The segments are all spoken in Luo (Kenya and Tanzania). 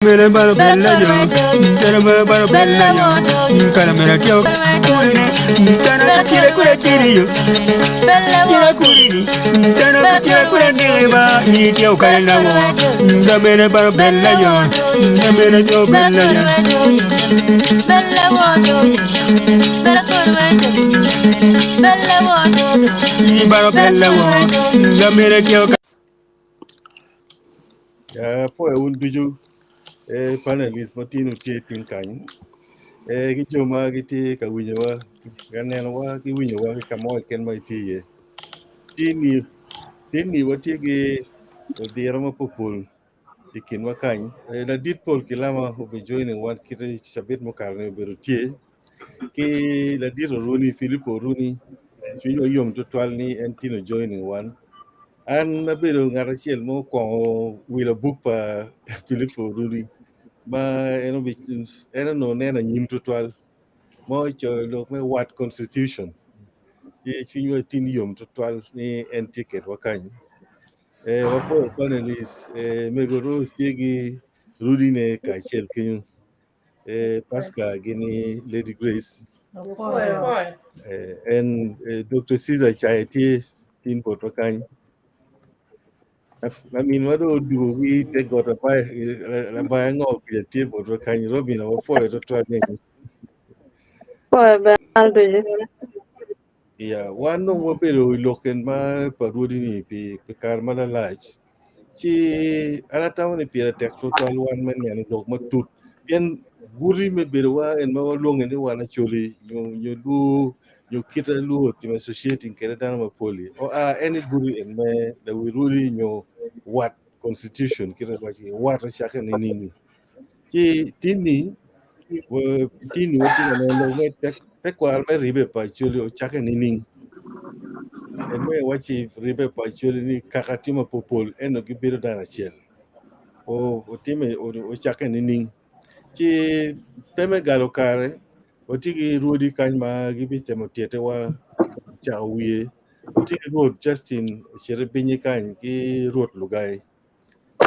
Mere bara bella yo, tere bara bella yo, cara mera kyo, tana kira kura chiri yo, kira kuri, tana kira kura deba, ni kyo kare na wo, da mere bara bella yo, da mere yo bella yo, bella wo yo, bara kura bella wo yo, ni bara bella wo, da mere kyo. Ya foi un biju panelist matinu tie tinkany gichoma giti ka winyowa ganeno wa gi winyowa ka mo ken mai tie tini wati gi odira ma popol ikin wakany la dit pol kilama obe joining one kite chabet mo karne beru tie ki la dit runi Filipo runi chunyo yom tutwal ni entino joining one an nabedo ngara chiel mo ko wila book pa Filipo runi ma eno no nena nyim tutwal mo cho lok me wat constitution ye chinyo tin yom tutwal ni en ticket wakany wapo panelis megoro stiegi rudi ne ka chel kinyu Pascal gini Lady Grace en Dr. Caesar Chaiti tin pot wakany I mean, what do we take got a buy la buy ngok ya table to kan Robin or for to try name. Yeah, one no mo pero loken ma parudi ni pi karma la lach. Si ana tawo ni pi tek total one man yan lok ma tut. Bien guri me berwa en ma long ni wana choli you do you kita lu ti associating kere dan ma poli. Or any guri en me that we really know what constitution kira ba chi what shaka ni nini. Ki tini wo tini wo ti na lo me tekwaro me ribe pa choli o chaka ni nini. En me wachi ribe pa choli ni kakatima popol eno gi biro dana chiel. O time o chaka ni nini. Ki teme galo kare o tigi Rwodi kany ma gi bi temo tiete wa cha wiye o tigi Ruoth Justin chere binyi kany gi Ruoth Lugai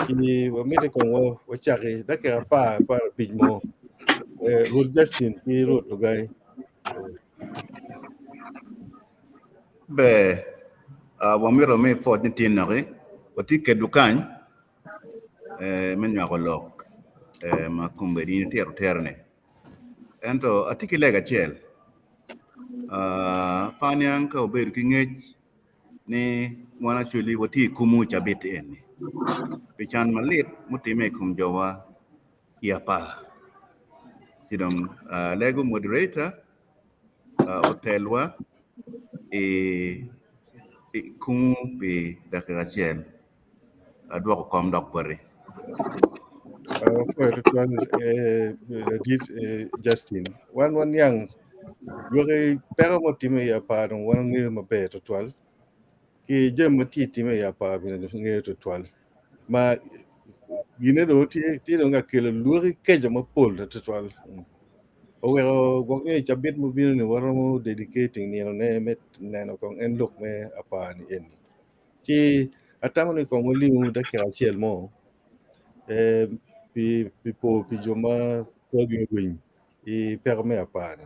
ki wa mite kon wa chake dake pa piny mo Ruoth Justin ki Ruoth Lugai be wamiro me fort ni tin nare oti ke dukan men ya golok ma kumberi ni terne ento atiki lega chel panyang ka ober ki ngech ni wana chuli wati kumu chabit en pichan malit mutime kum jowa ya pa sidong lego moderator otelwa kumu pe dakika chel adwoko kom dok pare for ritual legit Justin one yang yore pero mo time ya pa don wan ngi mo be ritual ki jem mo ti time ya pa bi ngi ritual ma yine do ti do nga kele luri kejo mo pol ritual o wero go ni chabit mo bi ni waro mo dedicating ni no ne met nano kon en look me apa ni en ki atamo ni kon li mu da kira chiel mo pi po pi joma ko gi win e permet apa ni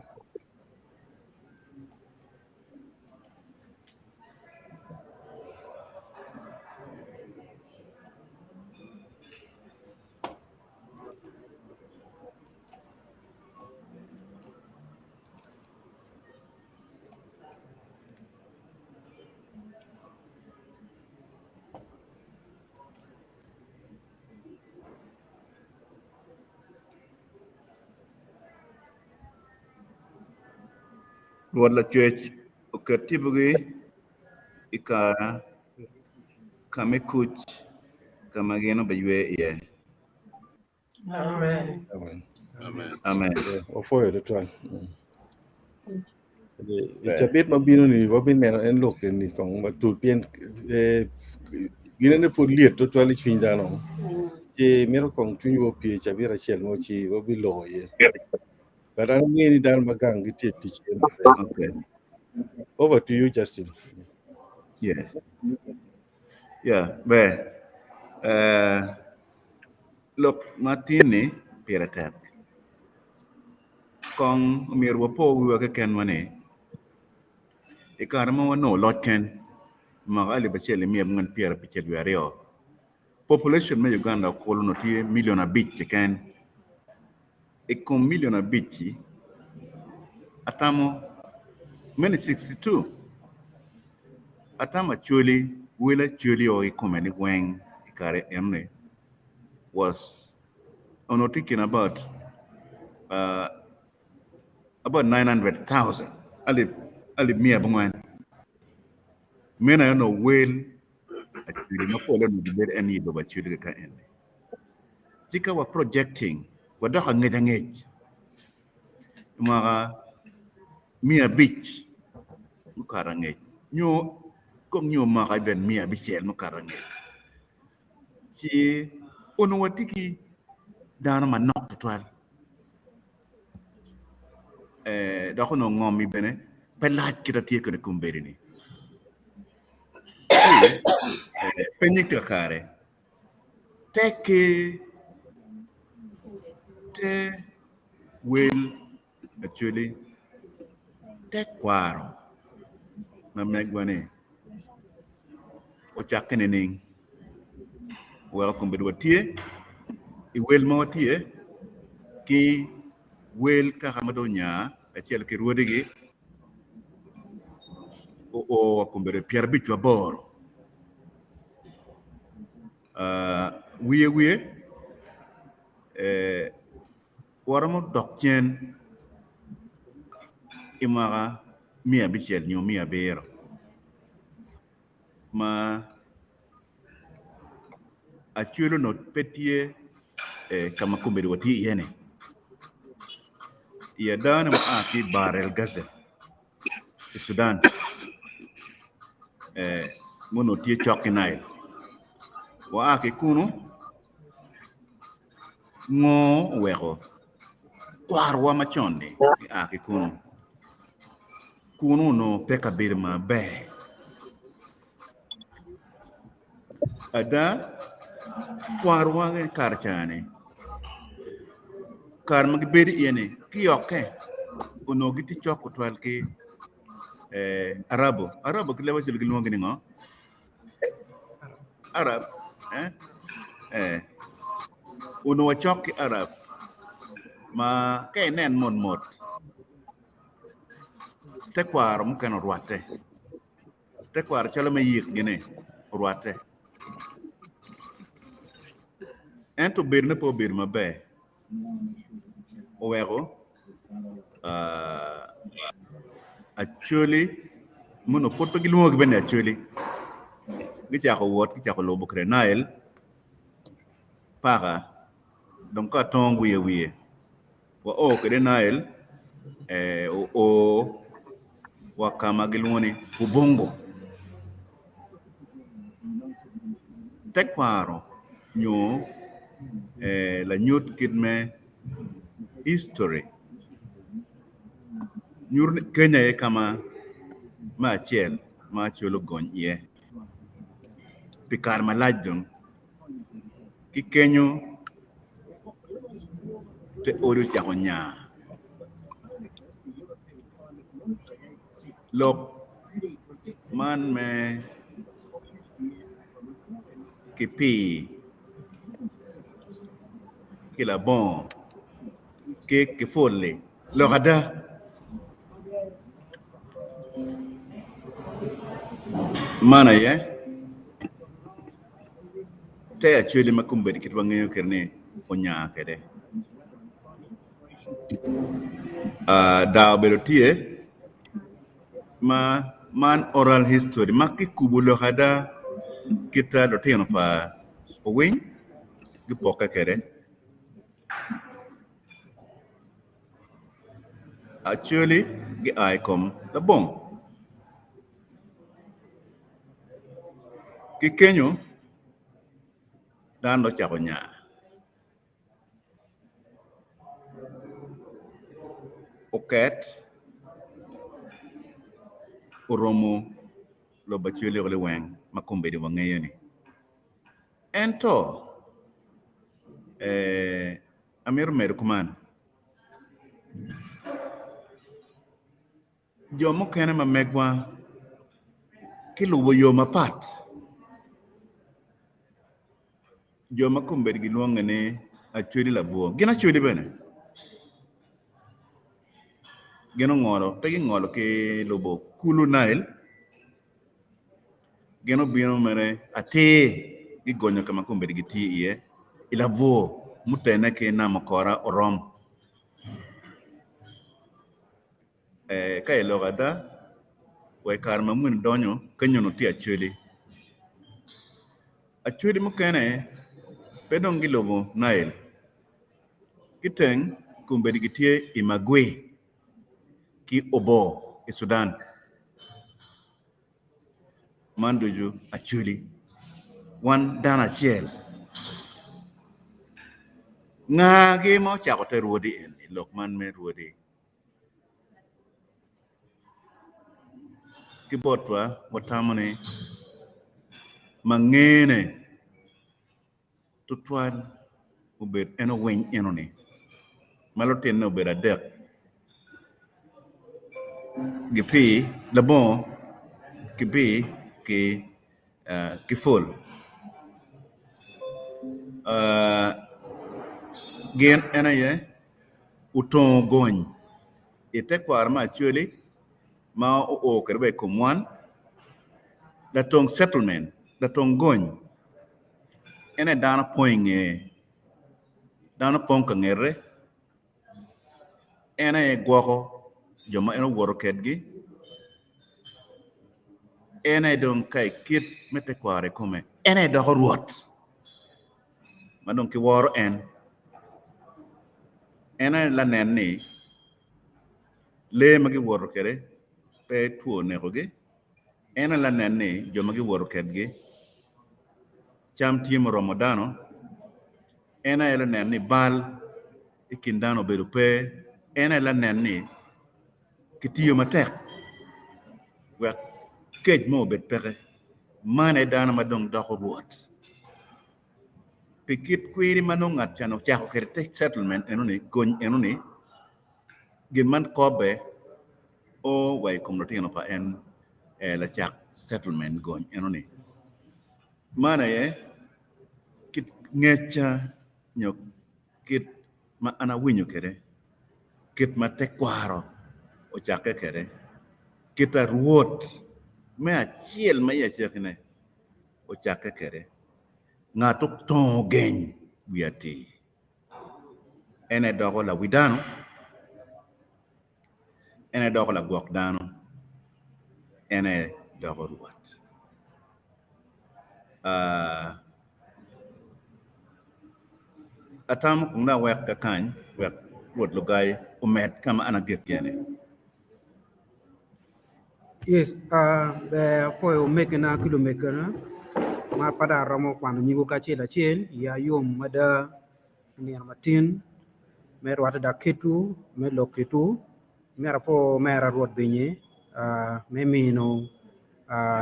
wala church okatibugi ika kame kuch kama geno baywe ye amen amen o for ritual chabit mo bi ni wo bi neno en look ni kon ma tu pien gine ne por liet to twali fin dano che mero kon tu wo pi chabira chiel mo chi wo bi lo ye but I mean ni dan magang gi ti okay over to you Justin. yes yeah be Look, Martini, Piratat. Kong Mirwapo, we were a can money. A caramo no lot can. Magali Bacheli, me and Pierre Picheluario. Population may Uganda colonity million a bit can. A million a bit. Atamo, many 62. Atama Chuli, Willa Chuli or a comedy wang, Ikare Emne, was on thinking uh, about 900,000. Ali Mia Bungwan. Men I know well, actually, no problem with the any of what you can end. Jika wa projecting, wada hangedangej. Mga Mia Beach, Mukarangej. Nyo, kung nyo mga ben Mia Bichel Mukarangej. Si, ono watiki, dana manok tutwal. Dako no ngomi bene, pelat kita tia kena kumberi ni. Penyik kare. Teke, te will actually Tekwaro na megwane o chakene ning welcome be watie I will mo watie ki will ka hamadonya achel ki Rwodi gi o kumbere Pierre Bichwa bor wiye waramo dokchen imaga mia bichel nyo mia bero ma achulo no petie kama kumbere wati yene ya dana mo aki barel gaze Sudan mono tie choki nail wa aki kuno ngo weko kwarwa machonde aki kuno no peka birma be ada kwarwa ngen karchane karma gbedi yene kiyoke ono giti choko twal ki arabo kilewa chil gilmo ngini ngo arab ono wachoki arab ma kay nen mot Tekwaro mukano ruate Tekwaro chala me yik gine ruate ento birne po birma be owego actually mono foto gilmo gbene actually gicha ko wot gicha ko lobo krenael para donc ka tongu wiye wa o krenael o wakama gilwoni ubongo Tekwaro nyo la nyut kidme history nyur Kenya kama ma chel ma cholo gonye pikar malajong ki Kenyo te oru chakonya lok man me kipi kila bon ke folle lokada mana ye te actually makumbedi kitwa ngayo kerne onya kede da belotie man oral history makikubulo hada kita do tino pa winy gipoka kede actually gi icon the bong ki Kenyo dan do chakonya oket oromo lo bachule ole weng makombe de wangayo ni ento Amir Merkuman. Jomo kene ma megwa kiluwo yo mapat. Joma kumbed gi luonge ni achwedi labuo. Gin achwedi bene. Gino ng'olo, te ging'olo ki lubo kulu Nile. Gino bino mere ati gigonyo kama kumbed gi ti iye. Ilabuo mutene ki namakora orom. Ka iloga da we kar mamun donyo kanyono ti achwedi. Achwedi mukene pedong gi lubo Nile. Kiteng kumbed gi tie imagwe ki obo i Sudan. Manduju achwedi. Wan dana chiel. Ngagi mo chako te Rwodi en lok man me Rwodi. Kibotwa watamane mangene tutwal ubed eno winy eno ni. Malotin no ubed adek. Gipi labon kibi ki full. Gen ena ye utong gony. Tekwaro ma Acholi ma o kerbe kumwan. Datong settlement, datong gony. Ene dana poinge. Dana pong kangere. Ene gwako joma eno woro kedgi. Ene dong kai kit me Tekwaro kume. Ene doko ruot. Madong ki woro en. Ene la nen ni le magi woro kere pe tuo neko gi. Ene la nen ni joma gi woro kedgi cham timo Ramadano. Ene la nen ni bal ikindano bedo pe. Ene la nen ni kitiyo matek wek kej mo bet peke. Mane dana madong doko ruot. Pikit kwiri manong at chano chako kere settlement eno ni gony eno ni giman kobe o way kumrotino pa en la chak settlement gony eno ni. Mana ye kit ngecha nyok kit ma ana winyo kere kit ma Tekwaro o chake kere kita ruot me achiel ma iya chekne o chake kere ngato tong geny wiati. Ene dogo la widano. Ene dogo la gwok dano. Ene dogo ruot. Atam kung na wek kakany wek ruot lugay umet kama anagit kene. Yes, the for making a kilometer, ma pada ramo kwano nyigo kachel achiel ya yom mada niar matin mer wata da ketu mer lo ketu mer po mer ruot binye me mino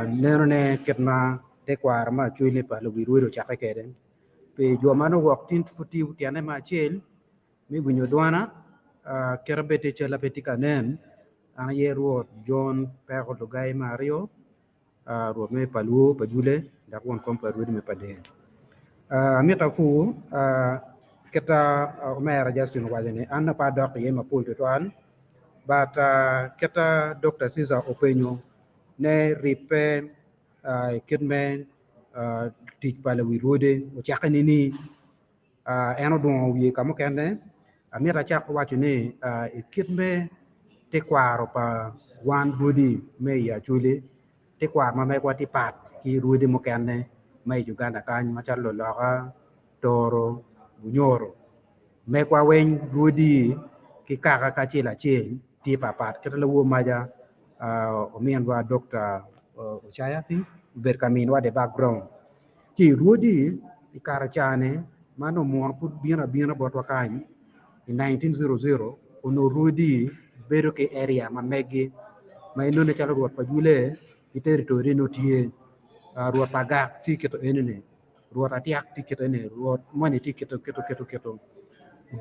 nero ne ketna Tekwaro ma Acholi pa lo wiruiro chake keden pe jo mano wak tin futi utiane ma achiel mi winyo dwana kerabete chela petika nen ana ye ruot John Peko Lugai Mario ruot me paluo pajule dakwon kompa ruot me pade amita fu keta mera Justin wajane anna pa dok ye ma pul tutwal but keta Dr. Caesar Openyo ne Ribbe kidmen tic pala wi rode o chakani ni eno don wi kamo kende amira chak wacho ni kidme Tekwaro pa wan Rwodi I Acholi Tekwaro ma me kwati pat ki Rwodi mo kende mai Uganda kany machalo loka toro bunyoro me kwa wen Rwodi ki kaka kachila chil ti papat kete lo maja omien wa Dr. Ochaya pi ber kamin wa de background ki Rwodi ikara chane mano mon put bina botwa kany in 1900 ono Rwodi bedo ke area ma megi ma inone chalo ruot pajule i territory no tie ruot paga si keto enene ruột atiak ti kita ne ruột mani ti kita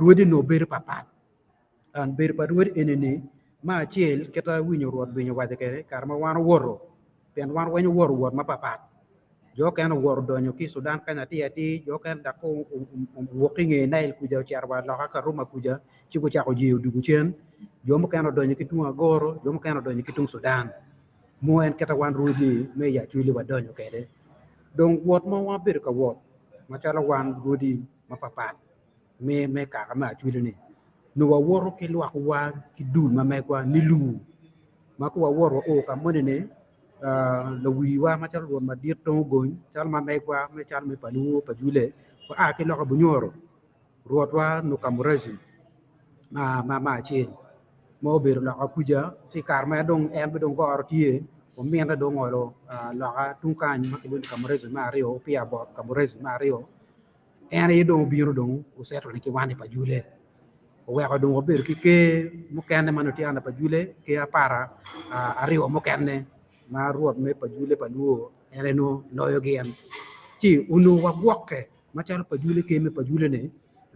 Rwodi no ber papat an ber pa Rwodi enene ma chiel kita winyo ruột binyo waje kere karma wan woro pen wan wenyo woro ma papat jo kan woro donyo ki Sudan kan ati jo kan da ko working e nail kuja charwa la ka ruma kuja ci ko chako jiu dugu chen jo mo kan donyo ki tunga goro jo mo kan donyo ki tung Sudan mo en kita wan Rwodi me ya chuli wa donyo kere donc wot mo wa ber ka wot ma chala wan Rwodi ma papat me ka ma chuli ni no wa woro ke lwa wa ki dul ma me kwa ni lu ma ko wa woro o ka mo ne la wi wa ma chal won ma dir to goñ chal ma me kwa me chal me palu pa jule ko a ke lo ka bu nyoro ruot wa no kam resi ma chen mo ber la ka kuja si kar ma dong en be dong ko artie o mien da dong olo la ka tung kan ma ke kam resi ma rio pia bo kam resi ma rio en yi dong biro dong o seto ni ki wani pa jule o wa ko dong o ber ki ke mo kan ma no ti ana pa jule ke para a rio mo kan ne ma ruột me pa jule pa luo ere no loyo gen ci unu wa gwokke ma chal pa jule ke me pa jule ne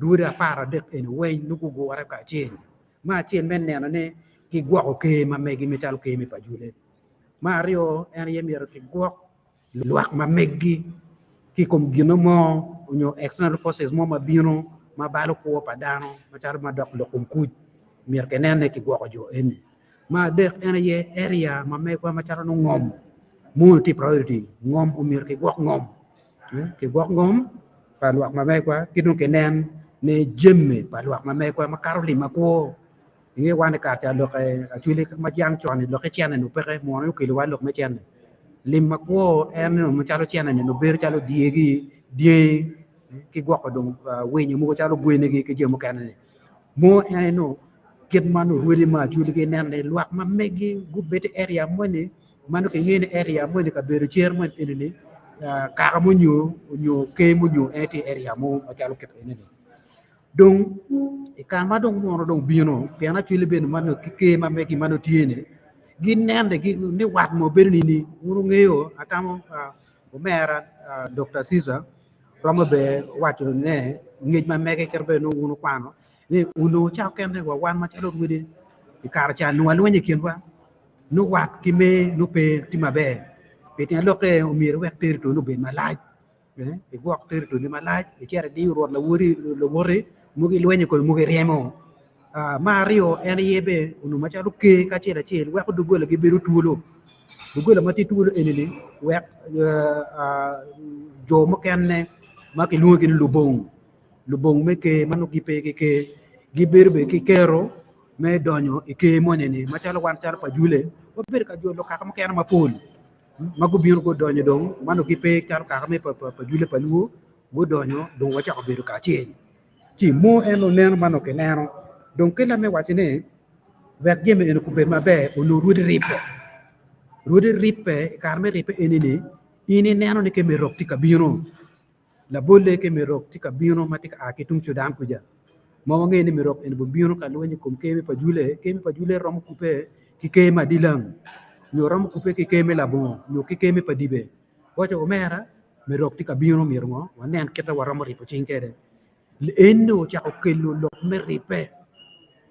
ruda para de en wen nu ko go ara ka chen ma chen men ne ne ki gwoko ke ma me gi me chal ke me pa jule ma rio en yem yer ki gwok luak ma meggi ki kom gino mo nyo external forces mo ma bino ma balo ko pa dano ma chal ma dok lo kum kuj mier ke ne ki gwoko jo en ma dek ene ye area ma me kwa ma charo no ngom multi priority ngom umir ke gwok ngom pa luak ma me kwa kidun ke nen ne jemme pa luak ma me kwa ma karoli ma ko nge wane ka ta lo ke actually ma jang chon lo ke chen no pe mo no ke lo wa lo me chen lim ma ko en no ma charo chen no ber chalo diegi die ki gwok dong we ni mo chalo gwene gi ke jemo kan ne mo ene no ket manu Rwodi ma juli ke nen le luak ma megi gu bete area mo ni manu ke ngene area mo ni ka bere cher mo ni ka mo nyu ke mo nyu eti area mo ma chalo ket ni donc e ka ma dong mo dong bino pe na chuli ben manu ke ma megi manu tiene gi nen de gi ni wat mo bere ni nguru ngeyo atamo o mera Dr. Caesar romo be watu ne ngej ma mege kerbe no ngunu kwano ni uno chao kem ne wa wan ma chalo Rwodi i kar cha no alwe ni kin wa no wat ki me no pe ti ma be pe ti lo ke o mir we ter to no be ma laaj e go ter to ni ma laaj e chere di ro la wori mu gi lwe ni ko mu gi remo ma rio en yebe uno ma chalo ke ka chela chel wa ko dugo la gi beru tulo dugo la ma ti tulo enini we jo mo ken ne ma ki lu gi lubong me ke manu gi pe ke gi berbe ki kero me donyo e ke monene ma chalo wan chalo pa jule o ber ka jolo ka mo kena ma pol ma go biro go donyo dong manu gi pe chalo ka me pa jule pa luo go donyo dong wa cha ber ka chen ci mo eno neno manu ke neno donc ke la me watine vek jeme en ku be ma be o no Rwodi Ribbe kar me Ribbe enene ini neno ne ke me rok ti ka biro la bolle ke mi rok tika bino matika aki tung Sudan kuja mo nge ni mi rok en bu bino ka lo ni kum ke mi pa jule rom kupe ki ke ma dilang nyo rom kupe ki ke mi la bon nyo ki ke mi pa dibe ko to mera mi rok tika bino mi rongo wanen keta waram ri po chinkede enno cha ko kelo lok me ripe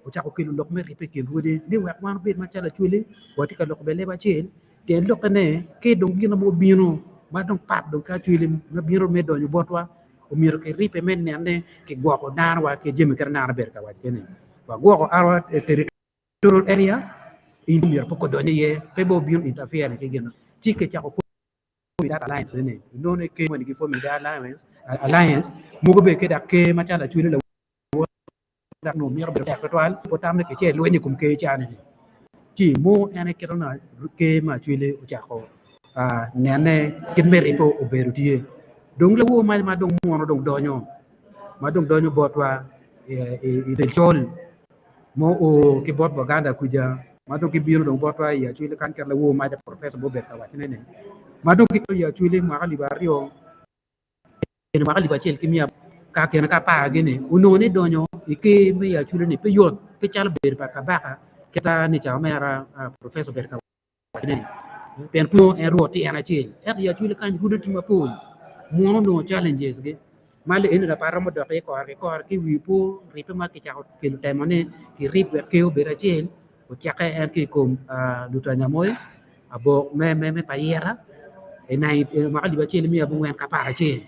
o cha ko kelo lok me ripe ke Rwodi ni wa wan be ma chala chule watika lok bele ba chen te lok ne ke dong gina mo bino ma dong pat dong ka chuli na biro me do ñu botwa o miro ke ripe men ne ke gwako dan wa ke jemi ker na ber ka wa kene wa gwako arwa territorial area in mir poko do ye pe bo bion interfere ke gena ti ke cha ko mi da alliance ne no ne ke man gi fo mi da alliance mo go be ke da ke ma cha la chuli la da no miro ber ka toal ko tam ne ke che lo ni kum ke cha ne ci mo ene ke na ke ma chuli o cha ko nene kin meri po oberu tie dong la wo ma dong mo dong donyo botwa e de jol mo o ki bot baganda kuja ma dong ki biro dong botwa ya chuli kan ker la wo ma ja professor bo beta wa nene ma dong ki ya chuli ma ali bario en ma ali ba chel kimia ka ken ka pa gene uno ne donyo ke me ya chuli ni pe yot pe chal ber pa ka baka kita ni cha mera professor beta wa nene pen ko en roti ana chel ya chuli kan hudu ti ma pol mono no challenges ge mali ene da para mo do ko ki wi po ripe ma ki cha ki lu temane ki rip wer ke o bera chen o cha ka en ki kom lu ta nyamoy abo me pa yera e nai ma ka di ba chen mi abu wen ka para chen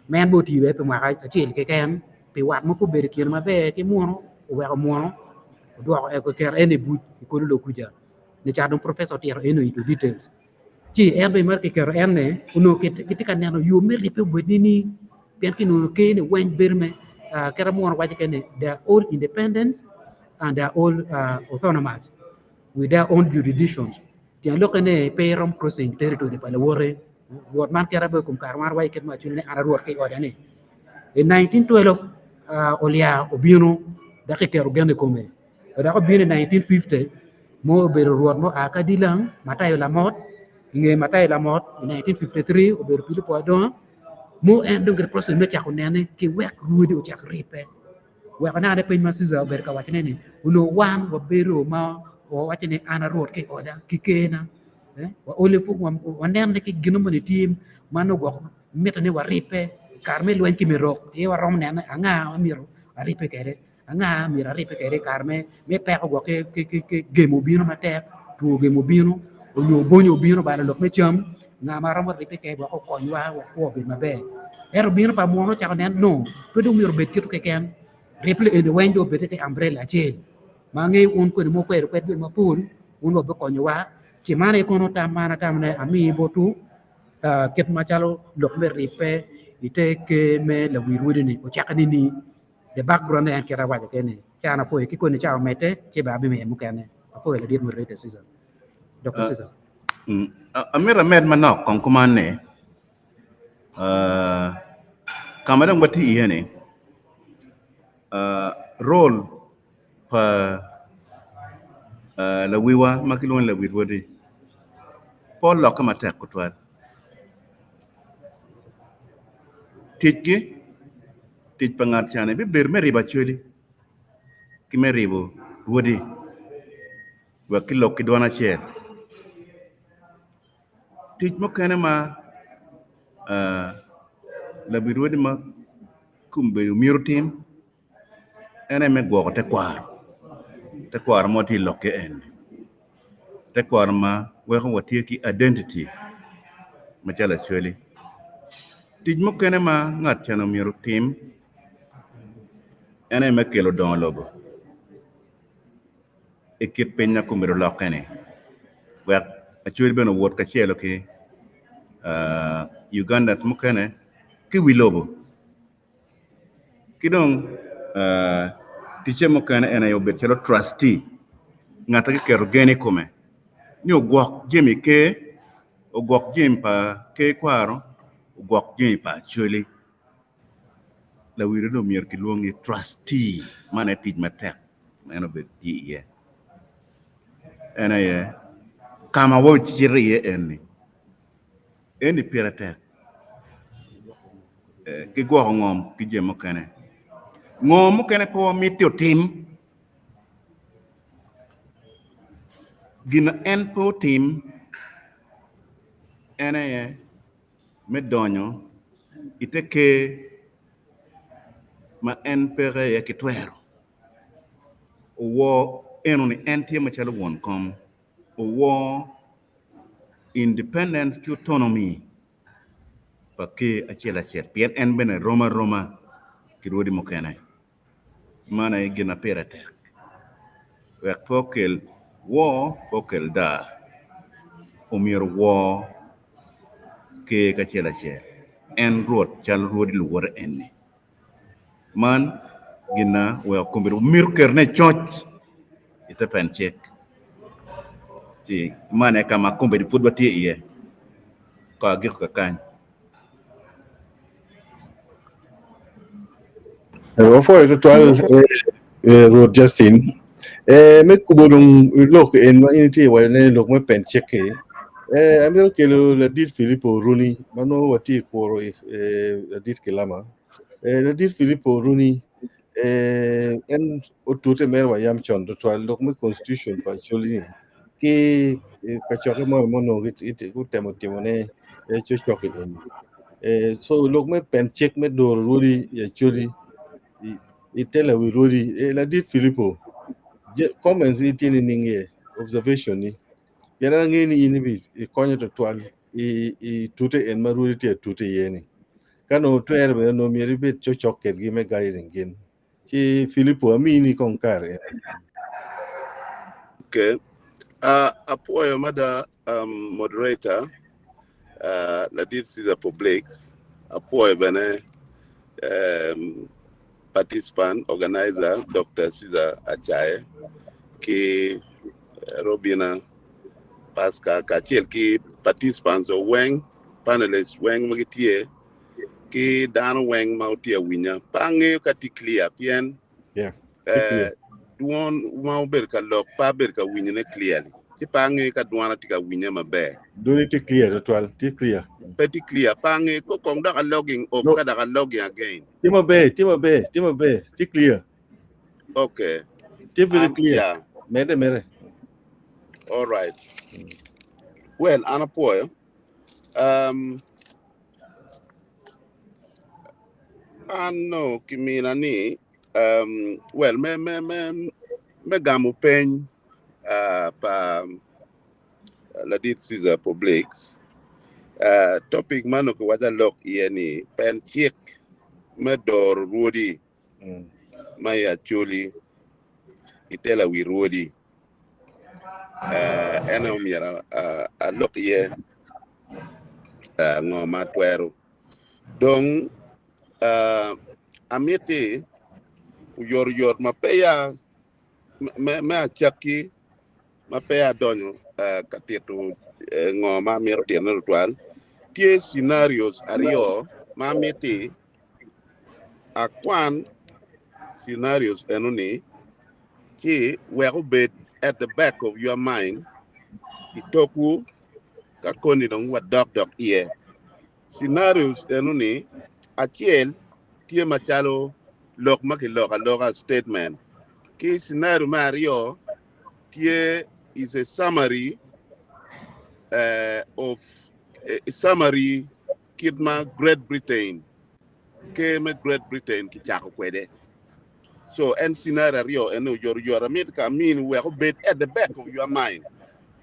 men bo ti be pe ma ka chen ke ken pe wat mo ko bera kir ma be ki mono o wa mono do ko ker ene bu ko lo kuja ne cha don professor tier eno into details ci erbe mar ke kero erne uno kiti kan neno yu mer ripe bodini pian kino kene wen berme kera mo waje kene they are all independent and they are all autonomous with their own jurisdictions tian lo kene payrom crossing territory pale wore wor man kera be kum karmar waje ket ma chune ara ruor ke odane in 1912 olia obino dake kero gende kome da ko bine 1950 mo bero ruor mo akadilang matayo lamot nge matai la mot in 1953 ober pili po don mo en dongre process me chako nene ki wek ruodi o chak ripe wek na de pin masiza ober ka wachne ni uno wan wa bero ma o wachne ana road ke oda ki kena wa ole fu wa nem ne ki gino mo ni team mano go meta ne wa ripe karme lwen ki mi rok e wa rom ne anga amiro ripe kere anga mira ripe kere karme me pe ko go ke gemo bino ma tek tu gemo bino yo bonyo bino ba lok me cham nga mara mo ripe ke ba ko konwa wa ko be mabe ero bino pa mo no cha nen no to dum yor bet kitu ke ken riple e de wendo bet ke umbrella che ma nge un ko mo ko be ma pul un lo be konwa ci mane ko no tam mana tam ne ami botu ket ma chalo lok me ripe ite ke me la wiru ni o cha ni the background en kera wa ke ni cha na po ki ko ni cha mete che ba bi me mu kene po le dit mo rete season Dr. Caesar. Amira med manok kong kumane kamadang bati iya ne role pa la wiwa makilon la wirwodi Paul lo kama tek kutwal tijgi tij pangat chane bi ber meri ba chuli ki meri bo wodi wa kilo ki dona cher tij mo kene ma la wirwodi ma kumbe miru tim ene me go Tekwaro mo ti loke en Tekwaro ma we ko watie ki identity ma chala chuli tij mo kene ma ngat chano miru tim ene me kelo don logo e kit penya kumbe loke ne we a chuli beno wot ka chelo ki Uganda mo kene ki wilobo kidong tiche mo kene ene yo bet chelo trustee ngata ki kero gene kume ni ogwok jimi ke ogwok jim pa ke kwaro ogwok jimi pa chuli la wiro no mier ki luongi trustee mane tij matek eno bet ti ye ene ye kama wo chiri ye eni pira tek ki gwok ngom ki jemo kene ngom kene po mitio tim gina en po tim ene ye medonyo iteke ma en pere ye kitwero wo eno ni en tie machalo won kom wo independence ki autonomy pa ke achiel pien en bene roma ki ruodi mo kene mana e gina pere tek wek pokel wo pokel da omier wo ke achiel en ruot chal ruodi luwore enni man gina we kumbir mir kerne choch ite pen chek ti mane kama kumbir fudwa tie iye ka gik ka kan Before tutwal road Justin me kubodong lok en ma inti wa ne lok me pen cheke amiro kelo la dit Filippo Runi mano wati koro la dit kelama la dit Filippo Runi en otute mer wa yam chon tutwal lok me constitution pa choli ki ka choke mo mono it ku temo timone choke eni So look me pen check me door Rwodi I Acholi. It tell we Rwodi la dit Filippo. Comments it in ninge observation ni. Yana ngeni ini bi konyo tutwal I tute en marudi te tute yeni. Kano twer be no mieri bet chochoket gi me gairen gen. Chi Filippo amini konkar. Okay. Apoyo mada moderator la dit sisa public. Apoyo bene participant organizer Dr. Sisa Achaye ki Robina Pascal Kachel ki participants o weng panelists weng magitie ki dano weng mautia winya pange kati clear pien Yeah. duon mau ber ka lok pa ber ka winya ne clearly ti pange ka duana tika winya mabe Do it clear tutwal, ti clear. pretty clear pange ko kong da logging of No. ka da logging again. Timo be, ti clear. Okay. Ti very clear. Yeah. Mere. All right. Well, anapoyo ano kimina ni well me gamu pen pa la dit sisa public topic mano ko wada lok yani pen chiek me dor Rwodi I Acholi itela wi Rwodi eno miera a lok ye ngo matwero dong amete yor mapeya me achaki mapeya donyo kateto ngo ma mero tieno twal tie scenarios ario mamete akwan scenarios enoni ki will be at the back of your mind itoku kakoni dong wa dok ie scenarios enoni achiel tie machalo lok a statement ki scenario mario tie is a summary of a summary kidma Great Britain came Great Britain ki chako kwede. So and scenario and your America mean we are bed at the back of your mind.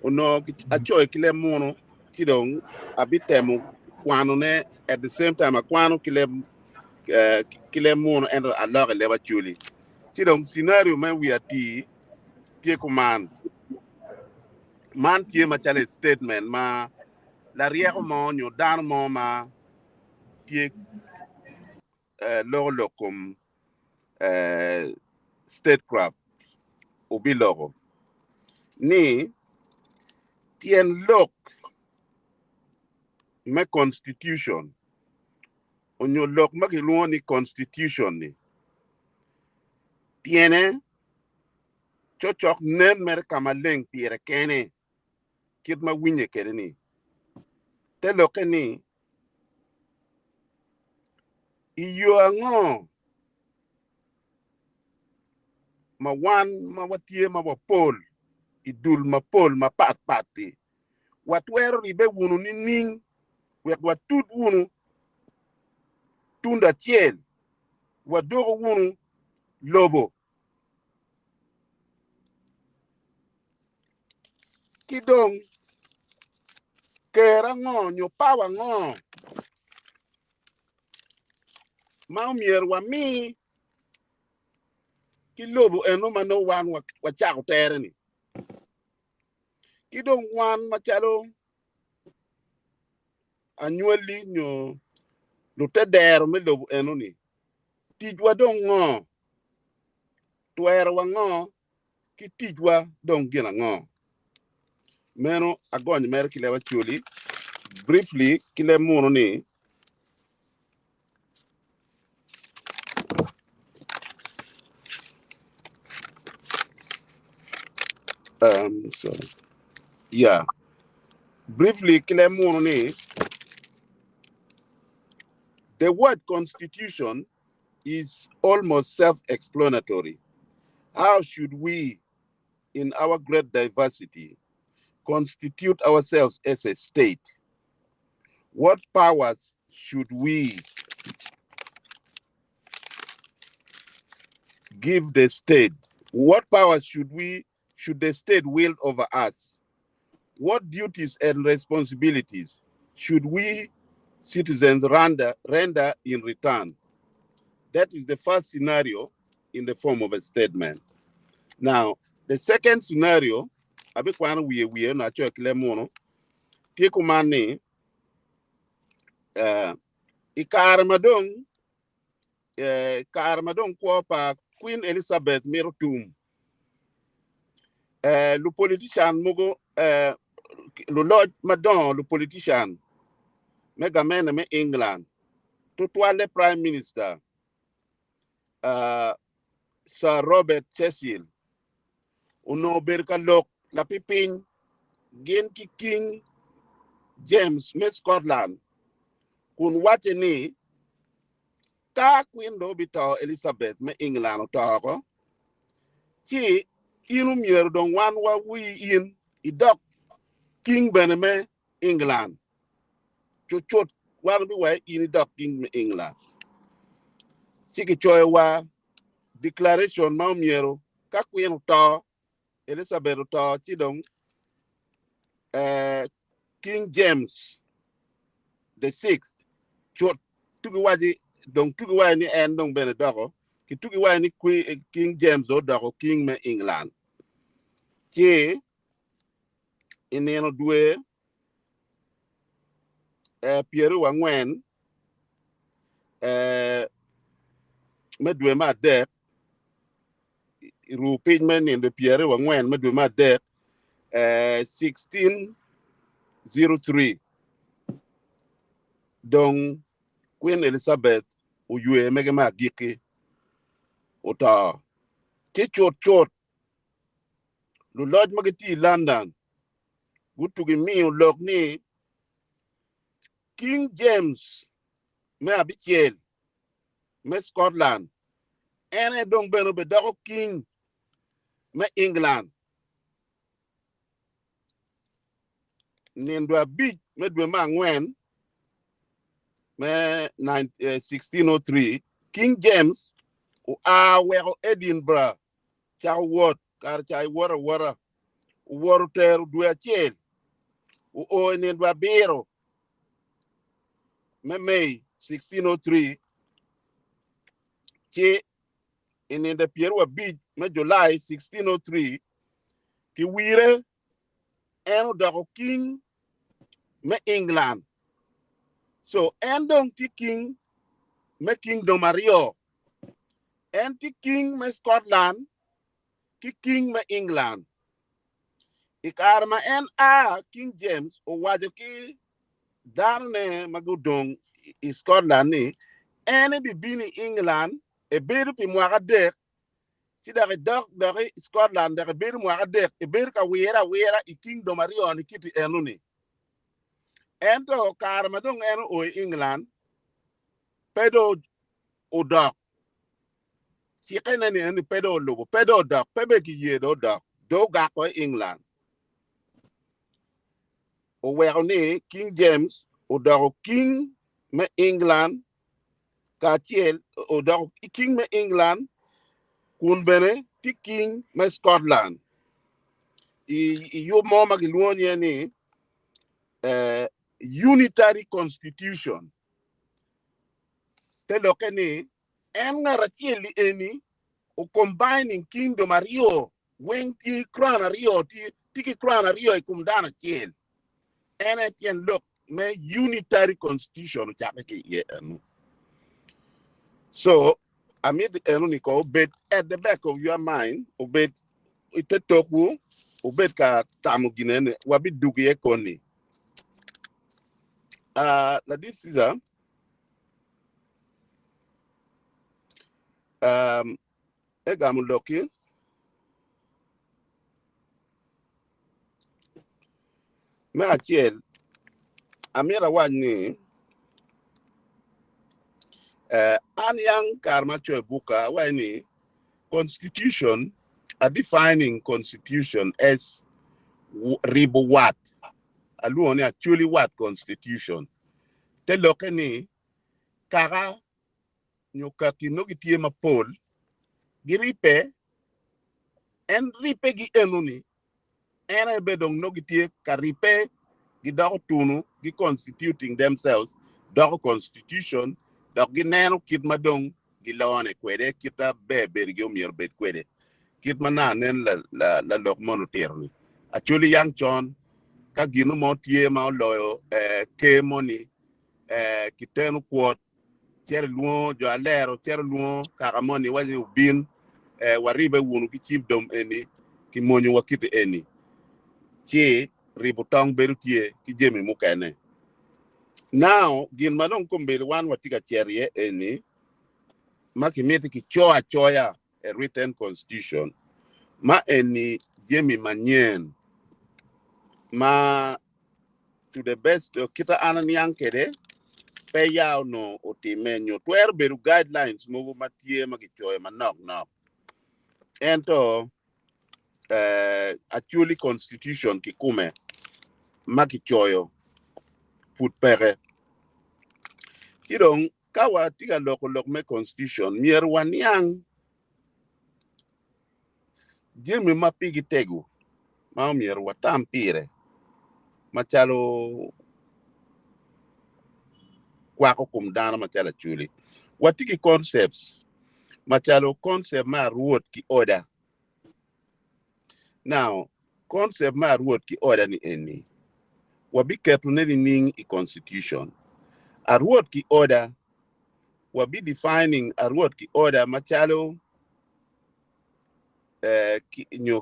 Ono a choy kile mono kidong abitemu kwano ne at the same time a kwano kile mono and a log a lever chuli. Kidong scenario man we are tie command. Man tie machale statement ma la rieko mo nyo dan mo ma tie logo comme statecraft ubi logo ni tien lok me constitution onyo lok makiluo ni constitution ni tiene chochok nen mer kamaleng piere kene kit ma winye kene ni te loke ni iyo ango ma wan ma watie ma wapol idul ma pol ma pati watwero ribe wunu ni ning wek watut wunu tunda chiel wadogo wunu lobo kidong kera ngo nyo pawa ngo ma mier wa mi kilobo eno mano wan wa chako tere ni kidong wan machalo annually nyo lute dero me lobo eno ni tijwa dong ngo twero wa ngo ki tijwa dong gina ngo meno agony mer kilewa chuli briefly kile mono ni so yeah briefly kile mono ni the word constitution is almost self-explanatory. How should we in our great diversity constitute ourselves as a state? What powers should we give the state? What powers should the state wield over us? What duties and responsibilities should we citizens render in return? That is the first scenario in the form of a statement. Now, the second scenario, abikwana we na cho klemono, tikumane ikarmadong kwa pa Queen Elizabeth Merotum. Le politicien mogo le Lord Madon, le politicien megamen me England. Tutwal le Prime Minister Sir Robert Cecil. Uno berka lok la pipin gen ki King James me Scotland. Kun wate ni ka Queen Robito Elizabeth me England otako. Ki inu mier don wan wa wi in idok King Beneme England. Chuchot wan bi wa in idok King me England. Chiki choy wa declaration ma miero ka Queen to Elizabeth to chidong King James the 6th chot tugi waji dong tugi wa ni en dong benedoko ki tugi wa ni King James o doko King me England ki ineno dwe Pierre Wangwen me dwe ma de ru pigmen in the Pierre Wangwen me dwe ma de 1603 dong Queen Elizabeth uyue mege ma giki uta ke chot lu lodge magati London gutugi mi lok ni King James me abichiel me Scotland ene dong beno be dako King me England nindwa big me dwe ma ngwen me 1603 King James u wero Edinburgh cha wot kar cha wora wor ter dwe chiel o nindwa biro me May 1603 ki in the Pierre wa big me July 1603 ki wire eno dako King me England. So endong ti King me Kingdom Mario and ti King me Scotland ki King me England. Ikarma en King James o wajo ki darne magudong Scotland ni ene bibini England e beru pi mwaka dek ti dare dok dare Scotland dare beru mwaka dek e beru ka wera i Kingdom Mario ni kiti enu ni. Ento karma dong eno o England pedo o dok si kene ni eni pedo lobo pedo dok pebe ki ye do dok do ga ko England o wero ni King James o dok King me England ka tiel o dok King me England kun bene ti King me Scotland i yo mo magiluoni ni unitary constitution te lokeni en ngarachieli eni o combining Kingdom Mario when ti crown Rio ti crown Rio kum dana chiel ene tien look me unitary constitution chapeke ye enu. So amid enu ni ko bet at the back of your mind obet itetoku obet ka tamu ginene wabi dugi ekoni na this is egamu loki me achiel amira wani an yang karma choy buka wani constitution a defining constitution as Ribbe what aluoni actually what constitution te loke ni kara nyoka kino gitie mapol giripe en ripe gi enuni ene bedong no gitie karipe gidoko tunu gi constituting themselves doko constitution dok gineno kit madong gilone kwede kita beber gi omier bet kwede kit mananen la lok mono terni achuli yang chon ka gino mo tie ma oloyo ke moni kitenu kwot cher luo jo alero cher luo kaka moni wazi ubin waribe wunu ki chiefdom eni ki monyo wakiti eni chi ributong beru tie ki jemi mukene now gin manong kumbele wan watika cherie eni makimiti ki choya a written constitution ma eni jemi manyen ma to the best kita anan yang kede pe yaw no otimenyo twer beru guidelines mogo matie magichoy manok ento actually constitution kikume magichoyo put pere kidong kawa tiga lok me constitution mier wanyang jemi mapigi tegu ma mier watam pire machalo kwako kum dana machalo chuli watiki concepts machalo concept ma ruot ki order now concept ma ruot ki order ni eni wabi ketu neni ning i constitution a ruot ki order wabi defining a ruot ki order machalo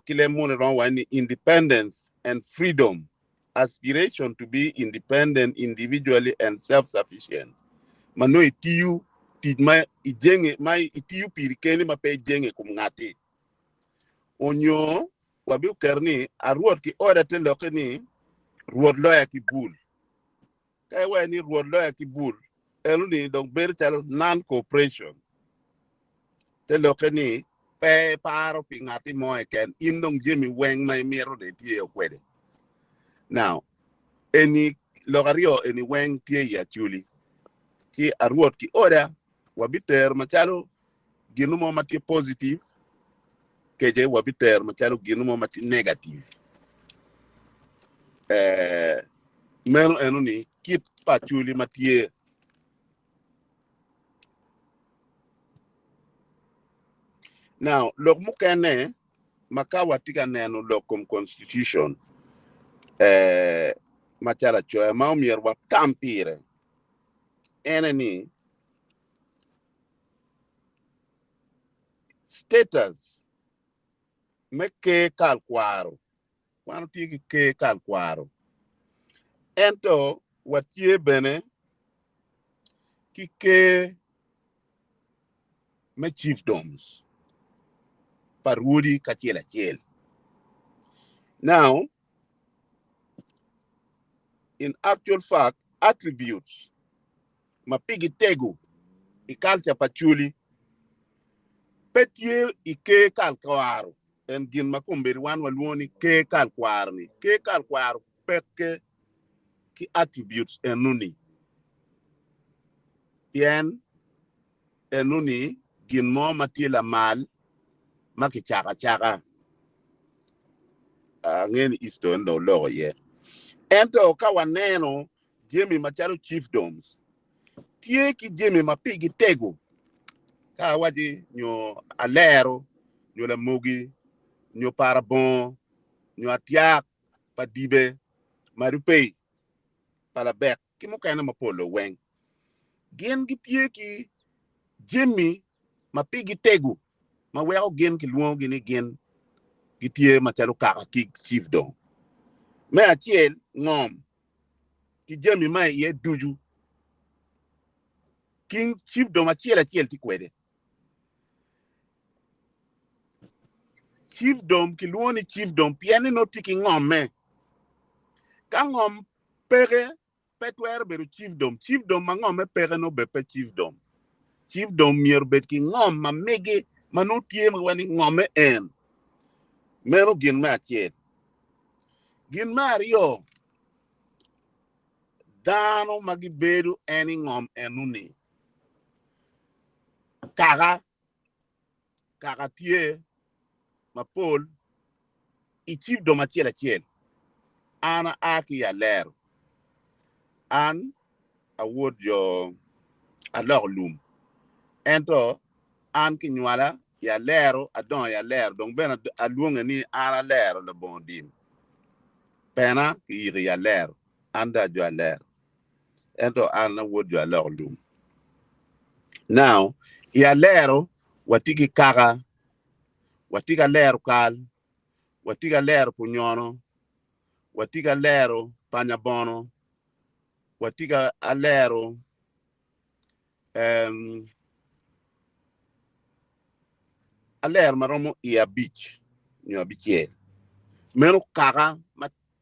kile mune ron wani independence and freedom aspiration to be independent individually and self-sufficient mano itiu tijma ijenge mai itiu pirikeni mape jenge kumngati onyo wabi ukerni a ruot ki order te lokeni ruot loya ki bul kaya wani ruot loya ki bul eluni donc ber chalo non-cooperation te lokeni pe paro pingati moe ken indong jemi weng mai miro de tie kwede now eni logario eni weng tie ya chuli ki arwot ki order wabiter machalo ginumo mati positive keje wabiter machalo ginumo mati negative meno enuni kit pa chuli matie now lok mukene makawa tika neno lokom constitution machala choya maumier wa tampire enemy status meke kalkwaro wano tiki ke kalkwaro ento watie bene kike me chiefdoms parudi kachela chel now in actual fact attributes mapigi tegu ikalcha pachuli petie ike kalkwaro en gin makumberi wan waluoni ke kalkwaro peke ki attributes enuni pien enuni gin mo matila mal maki chaka ngeni isto ndo logo ye ento kawaneno jemi machalo chiefdoms tie ki jemi mapigi tegu ka waji nyo alero nyo la mugi nyo parabon nyo atiak padibe marupei pala bek ki mukana mapolo weng gen gitie ki jemi mapigi tegu ma weo gen ki luo gini gen gitie machalo kaka ki chiefdom me achiel ngom ki jemi ma ye duju king chiefdom achiel ti kwede chiefdom ki luoni chiefdom pieni no tiki ngom me ka ngom pere petwer beru chiefdom ma ngom me pere no bepe chiefdom mier bet ki ngom ma mege manu tie ma wani ngom me en mero gin ma achiel gin ma rio dano magibedo eni ngom enuni kaga tie mapol ichif do achiel ana aki ya lero an awuod jo alok lum ento an kinywala ya lero adon ya lero dong bena aluonge ni ana lero le bondim pena ki ya lero anda jo lero ento an awuod jo alok lum now ya lero watiki kaga watiga lero kal watiga lero punyono watiga lero panyabono watiga alero aler maromo ia beach nyo bichiel meno kaga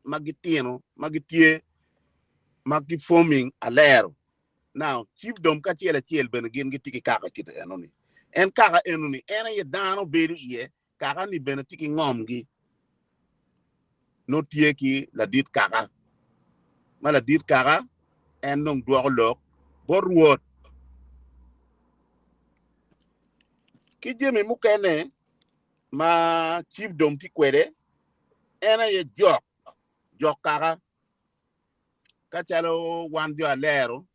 magitino magitie magi forming alero now chief dom ka chiel ben gin gitiki kaga kit enoni en kaga enoni en ye dano beru ie kaga ni ben tiki ngomgi no tieki la dit kaga mala dit kaga en nong duog lok boruot ki jemi mukene ma chief dom ti kwede ena ye jok kaga kachalo wan jo alero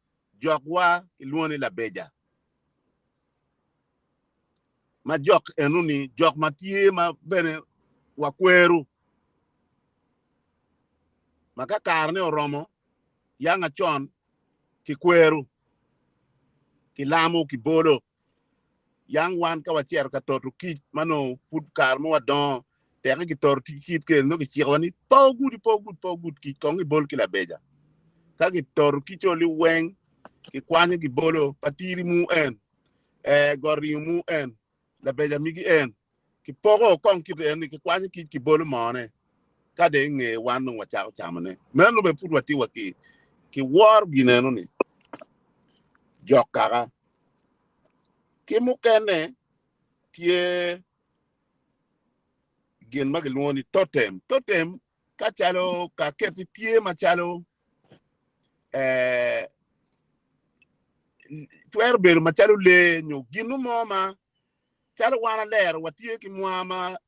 jok wa iluoni la beja ma jok enuni jok matie ma bene wakweru maka karne oromo yanga chon ki kweru ki lamu ki bolo yang wan ka wachier ka totu ki mano put kar mo wadon teke ki tor kit ke no ki chiwani pogud ki kongi bol ki la beja ka ki tor ki choli weng ki kwanye ki bolo patiri mu en gori mu en la beja migi en ki pogo kon ki en ki kwanye ki bolo mone ka de nge wan no wacha chamane meno be put wati waki ki war gineno ni jokara ki mukene tie gen magelwoni totem ka chalo ka keti tie machalo twer ber machalo le nyo ginu moma chalo wana ler watie ki mwama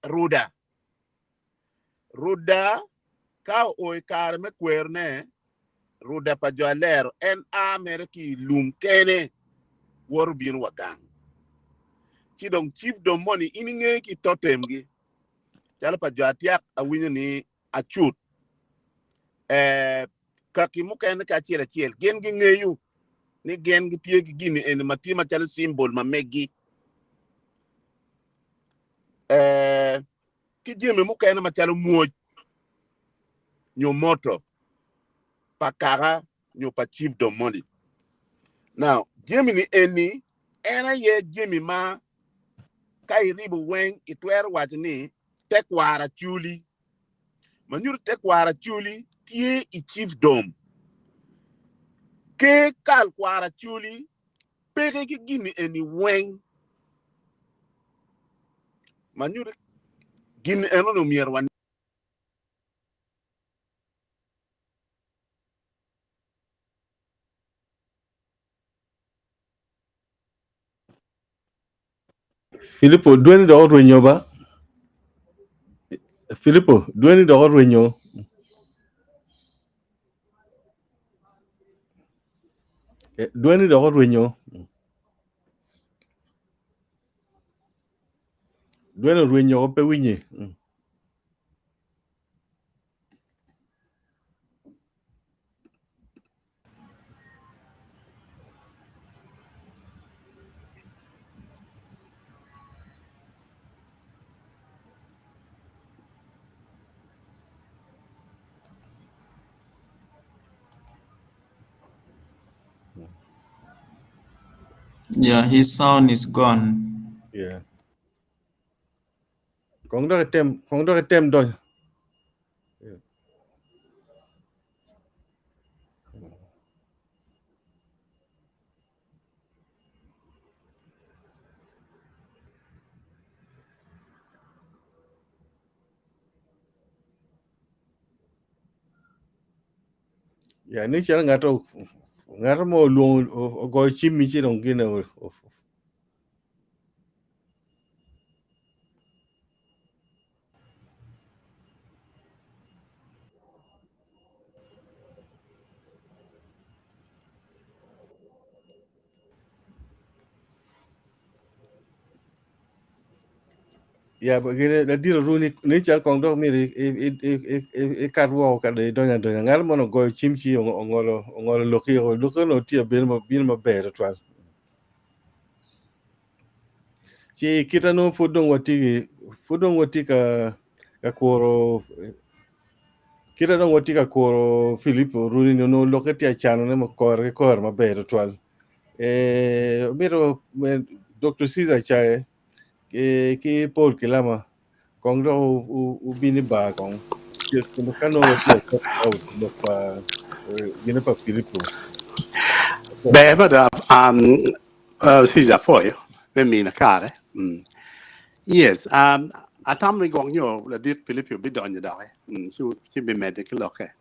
ruda ka oy kar me kwerne ruda pa jo ler en a mere ki lum kene wor bin wagang ki dong chief do money ininge ki totem gi chalo pa jo atiak awinyo ni achut ka ki mukene ka chiel gen gi ngeyu ni gen gi tie gi gini en matima chalo symbol ma megi ki jeme mukene machalo muoj nyo moto pakara nyo pa chief do money now jeme ni eni ena ye jeme ma ka iribu weng itwer wach ni tekwara chuli manyur tekwara chuli tie i chief dom ke kal kwara chuli peke ki gini eni weng manyur gini enono mier wan Filippo dweni do rwenyo ba Filippo dweni do rwenyo dweni do rwenyo dweni rwenyo pe winyi Yeah, his sound is gone. yeah kong do tem do Ya ni chal ngato mo luong o go chimi chi dong gina o. Ya begini da diro runi ni chal kong dog mi e karwo ka de donya ngal mo no go chimchi ngolo loki o loko no tia bir mo ber twal. Chi kita no fudong wati ka koro kita dong wati ka koro Filippo runi no lokati a chano ne mo kor ma ber twal. Miro Dr. Caesar chae ki Paul Kilama kong do ubini ba kong yes no kano wati a out no pa gina pa Filippo. Beh, da si già poi, ben mi na care. Yes, atam ni gong yo la dit Filippo bi donja da. Ci bi mede ki loke.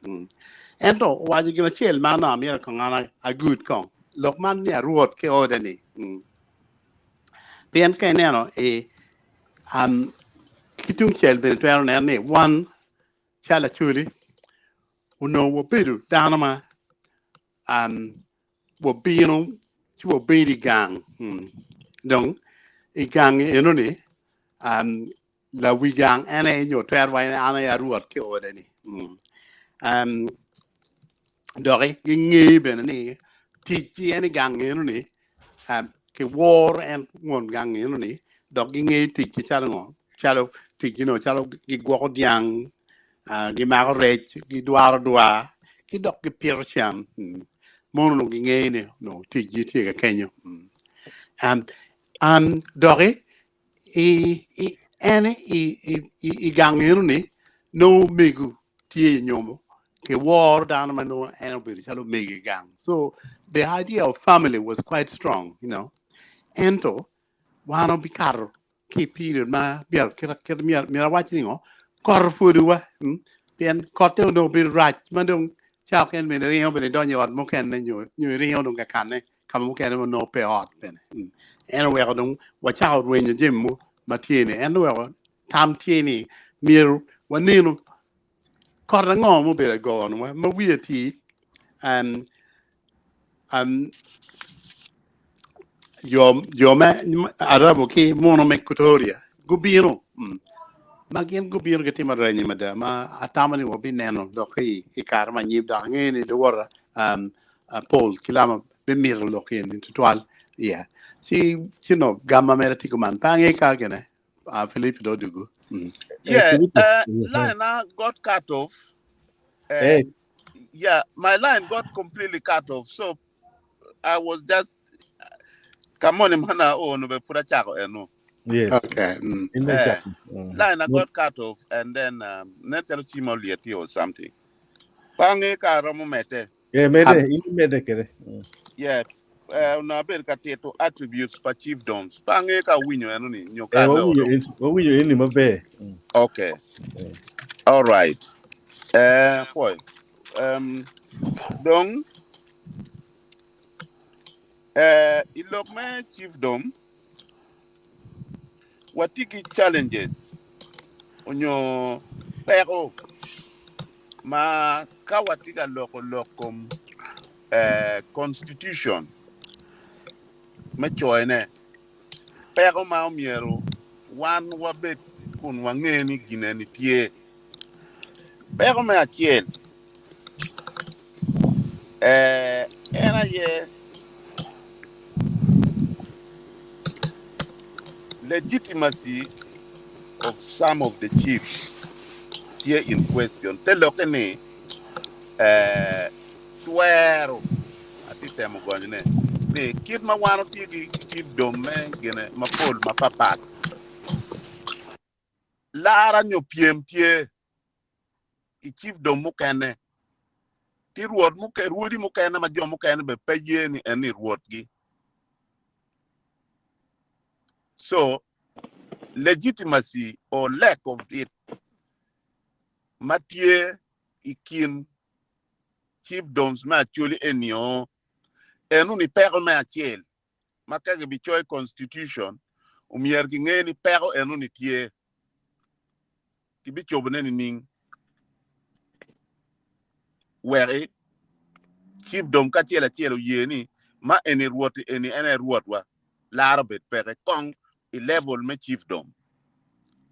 Ento waji gina chel mana mi ko ngana a good kong. Lok man ni a ruot ke odeni. Pien ke neno kitung chel ben twero ne one chala chuli uno wo bidu danama wo bino ci wo bidi gang. Donc I gang eno ni la wi gang ene nyo twer wa ana ya ruot ke odeni dori ngi ben ni ti ti ene gang eno ni ke war en ngon gang eno ni dog ngi ti ti chalo ti no chalo gi go diang gi ma re gi dwa ki dok gi pir cham mono gi ngi ne no ti ti ke kenyo dori I gang ni no megu tie nyomo ke war down no and be chalo megi gang. So the idea of family was quite strong, you know. Ento wano bikar ki period ma biar kira mira watching ngo kor fudu wa pian kote no be right mandong chao ken me rio be don yo mo ken nyu rio dong ka kan ne kam mo ken no pe hot ben en we dong wa chao wen jim mo matiene en we tam tieni mir wanino kor ngo mo be go no ma wi ti um yo ma arabo ki mono me kutoria gubiro magien gubiro ke timar rani madama atamani wo bineno do ki kar ma nyib da ngeni do wora Paul kilama be mir lo ki en tutwal yeah si no gamma mera tikuman pange ka gene Philip do dugu Yeah, Filippo. line got cut off. Eh Yeah, my line got completely cut off. So I was just come on, mana oh no be put a chako eno. yes. okay In the chat. Line got cut off and then netero chimo lieti or something. Pange ka romo mete. Yeah, mede kere. Yeah. Na ber ka teto attributes pa chiefdoms. Pange ka winyo eno ni nyoka loro. What will you in my bed? Okay. All right. Boy. Dong ilok me chiefdom watiki challenges onyo pero ma kawatika lokom constitution ma choine pero ma omiero wan wabet kun wangeni gineni tie pero me achiel era ye legitimacy of some of the chiefs here in question telokene Tekwaro ati temo gonyne ni kid ma wano tigi chief dome gene mapol mapapat lara nyo piem tie I chief dom mukene ti ruodi mukene ma jo mukene be peye ni eni ruodgi so legitimacy or lack of it matie ikin chiefdoms ma chuli enio enu ni pero ma achiel maka ge bichoy constitution umier gi ngeni pero enu ni tie ki bichobne ni ning weri chiefdom ka chiel achiel yeni ma eni ruot ene ruot wa larbet pere kong i level me chiefdom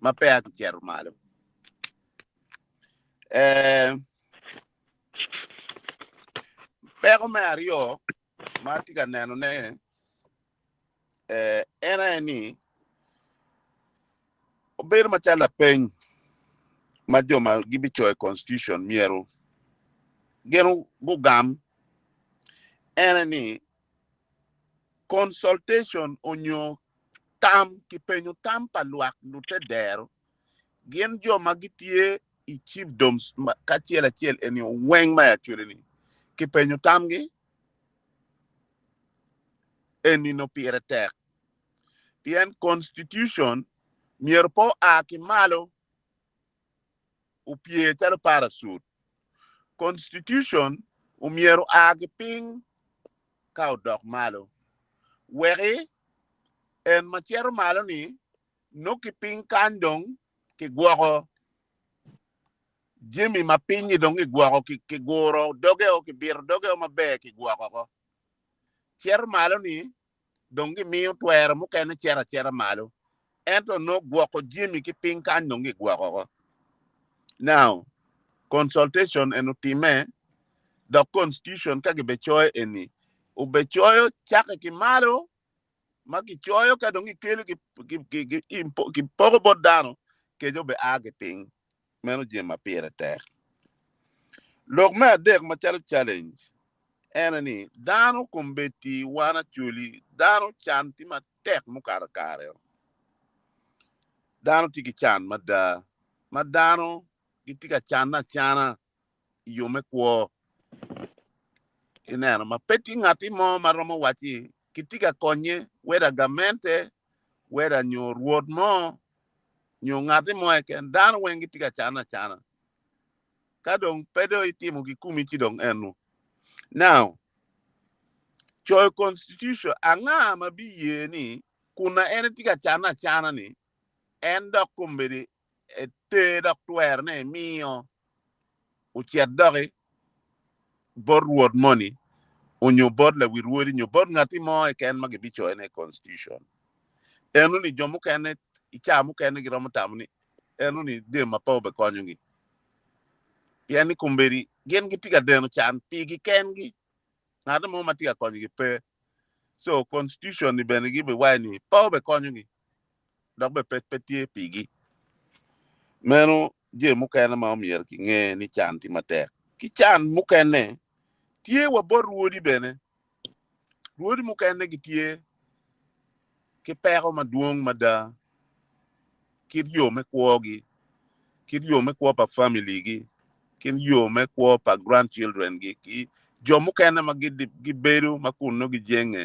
ma pe ak cher malo pero me ario ma tiga neno ne era ni ober ma chala pen ma joma gibicho constitution miero gero gugam era ni consultation onyo tam ki penyo tam paluak lute dero gen joma gitie i chiefdoms ka chiel achiel eni weng ma achule ni ki penyo tam gi eni no pire tek pien constitution mier po a ki malo upie tar parasut constitution umiero a ki ping ka dok malo weri en machiero malo ni no ki ping kandong ki gwako Jimmy ma pinyi dong ki gwako ki goro doge o ki bir doge o mabe ki gwako ko chier malo ni dong ki miyo twer mu kene chera malo ento no gwako Jimmy ki ping kandong ki gwako ko now consultation en utime the constitution ka gi bechoy eni u bechoyo chake ki malo ma ki choyo ka dong ki kelo ki pogo bodano ke jo be age ping meno jema pire tek lok me dek ma challenge enani dano kombeti wana chuli dano chanti ma tek mu kare dano tiki chan ma dano gitika chana yume kwo ineno ma peti ngati mo maromo wachi kitika konye weda gamente weda nyo ruod mo nyo ngati mo eken dano wengi tika chana kadong pedo itimu kikumi chidong enu now choy constitution anga mabiye ni kuna ene tika chana ni en dok kumbedi te dok twer ne miyo uchiet dogi bor ruod money onyo bod la wirwori nyo bod ngati mo eken magibicho ene constitution enu ni jomu kene ichamu kene giromo tamni enu ni de mapo be konyungi piani kumberi gen gitika deno chan pigi kengi ngado mo matika konyugi pe so constitution ni bene gibe wani po be konyugi dok be petie pigi meno je mukene ma omier ki nge ni chan ti matek ki chan mukene tie wa bor ruodi bene ruodi mukene gitie ki pero maduong mada kid yo me kwogi kid yo me kwo pa family gi kin yo me kwo pa grandchildren gi ki jo mukene ma giberu makuno gi jenge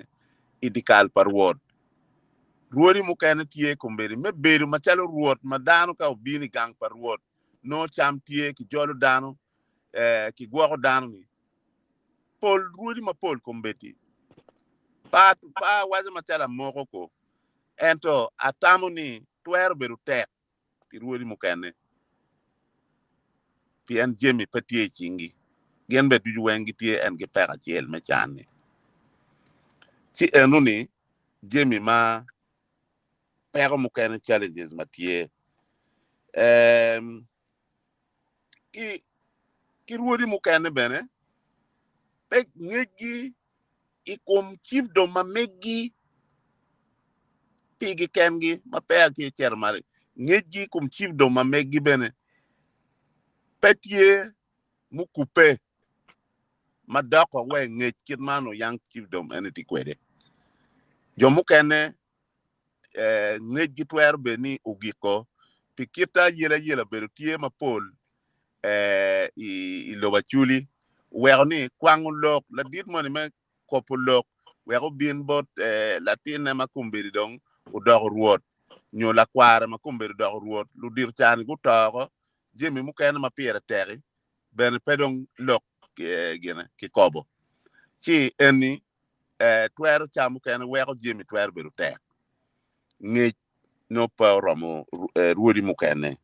idikal par word ruodi mukene tie kumberi me beru machalo ruot madano ka obini gang par word no cham tie ki jolo dano ki gwako dano ni pol ruodi ma pol kumbeti pa waje matala moko ko ento atamu ni twer beru tek ki ruodi mukene pien jemi patie chingi gen be du wengi tie en ge pera chiel me chane ci enu ni jemi ma pero mukene challenges matie ki ruodi mukene bene pe ngegi ikom chiefdom ma megi pigi kengi ma pe ki chermari ngegi kum chiefdom ma megi bene petie mukupe madako we ngej kitmano yang chiefdom eniti kwede jomu kene ngej gitwer beni ugiko pikita yela beru tie mapol i loba chuli werni kwangu lok la dit moni me kopo lok wero bin bot latin ma kumbiri dong udog ruot nyo la kware ma kumbiri dog ruot lu dir chan gu togo jemi mu kene ma pire teri ben pedong lok gene ki kobo chi eni twero chamu ken weko jimi twero beru tek ngi no pa romo ruodi mukene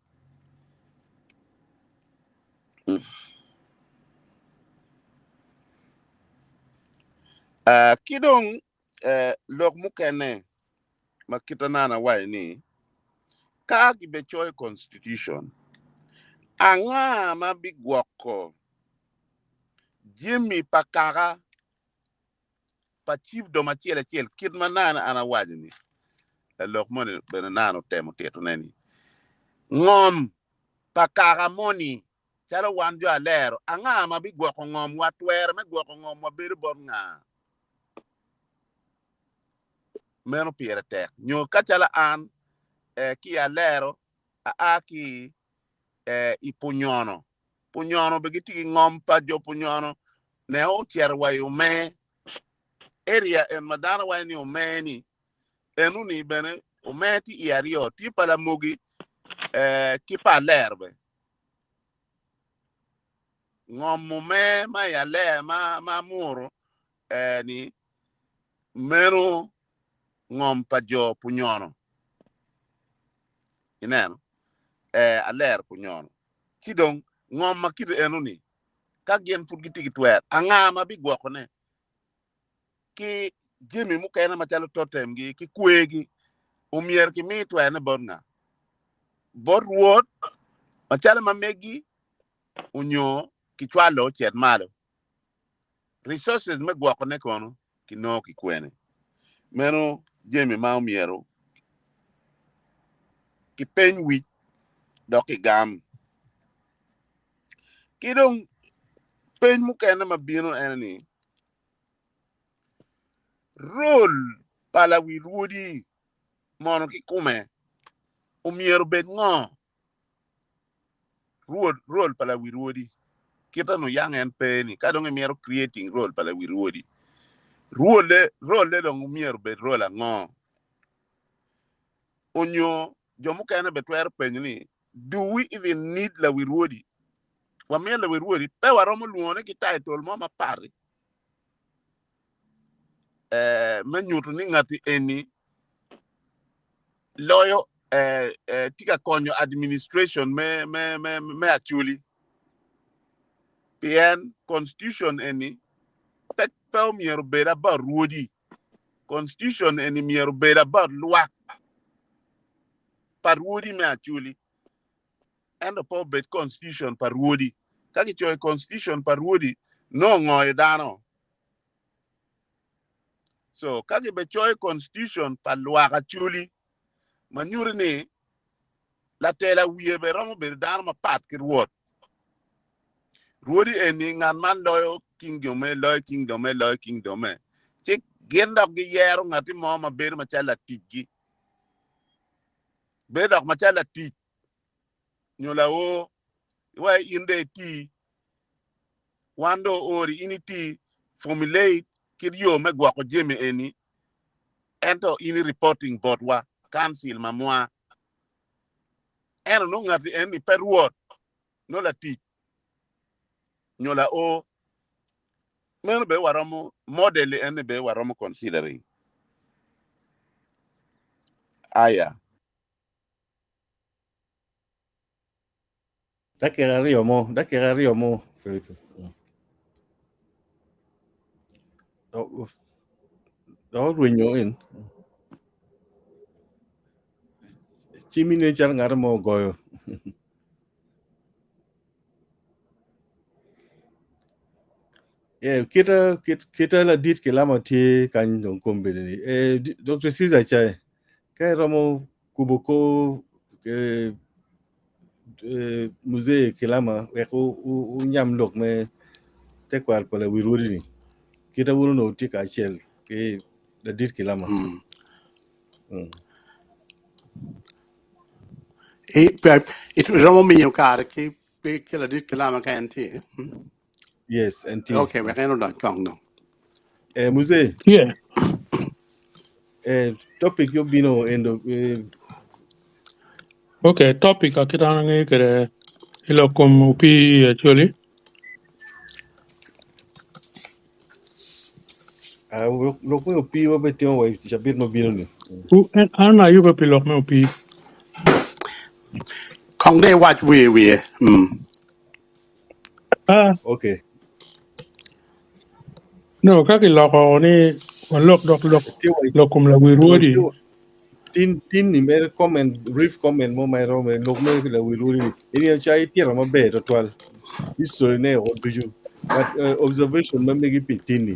kidong lok mukene makitanana wai ni ka gibe choy constitution anga ma bigwoko jimi pakara pa chief do machiel kid manana ana wajini lok mone benano temo teto neni ngom pakara moni chalo wan jo alero anga ma bigwoko ngom watwer me gwoko ngom wabedo bor nga meno piere tek nyo kachala an ki alero aki ipunyono punyono begiti ngom pa jo punyono ne o tier wayo me area en madana wa ni omeni enu ni bene ometi iario ti pala mugi ki pa lerbe ngom me ma ya le ma muro ni meno ngom pa jo punyono ineno aler punyono kidong ngom makid enu ni ka gen put giti gitwer anga ma bigwoko ne ki jimi mukene machalo totem gi ki kwegi umier ki mitwe ne bornga bor ruot machalo mamegi unyo ki chwalo chet malo resources me gwako ne kono ki no ki kwene meno jimi ma umiero ki peny wi doki gam kidong peny mukene mabino enni role pala wi ruodi mono ki kume umiero bed ngo role pala wi ruodi kita no yang en peni kadong miero creating role pala wi ruodi role dong umiero bed role ngo onyo jomu kene betwer penni do we even need la wi ruodi wa miel la wi ruodi pe waromo luone ki title mo ma pari menyuto ni ngati eni loyo tika konyo administration me Acholi pien constitution eni pe miero beda ba ruodi constitution eni miero beda ba lwa par ruodi me Acholi and po bet constitution par ruodi kaki choy constitution par ruodi no ngoy dano so kaki be choy constitution par lwa Acholi manyuri ni la tela wiye be romo be dano ma pat ki ruodi eni ngan man loyo kingdom chik genda gi yero ngati mo ma ber ma chala tiji be dok ma chala tij nyola o wa inde ti wando ori initi formulate kidio me gwako jemi eni ento ini reporting board wa council mamwa eno no ngati eni per word no la tij nyola o men be waramo model eni be waramo considering aya dakika ariyo mo Felipe. Đó ruinyo in chimine chal ngara mo goyo kita la dit kelama tie kan don kombe ni Dr. Caesar chai kai romo kuboko musée kelama weko unyam lok me tekwal pala wiruri ni kita wuno no tika chel ke la dit kelama It romo mi yung kar ki kila dit kilama ka NT. yes and Okay, we can not kong no. musée Yeah. topic yo bino endo Okay. Topic akita ngi kere ilo kum upi Acholi. lok me upi wa betio wa chabit mobile ni. Ana yuko pilok me upi. Kong they watch we. Ah, Okay. no, kaki loko ni lokum la wirwodi. Tin ni mere comment brief comment mo mai ro me lok me la wiruri ni. Ini chai tira ma be tutwal. History ne o duju. But observation me gi pitini.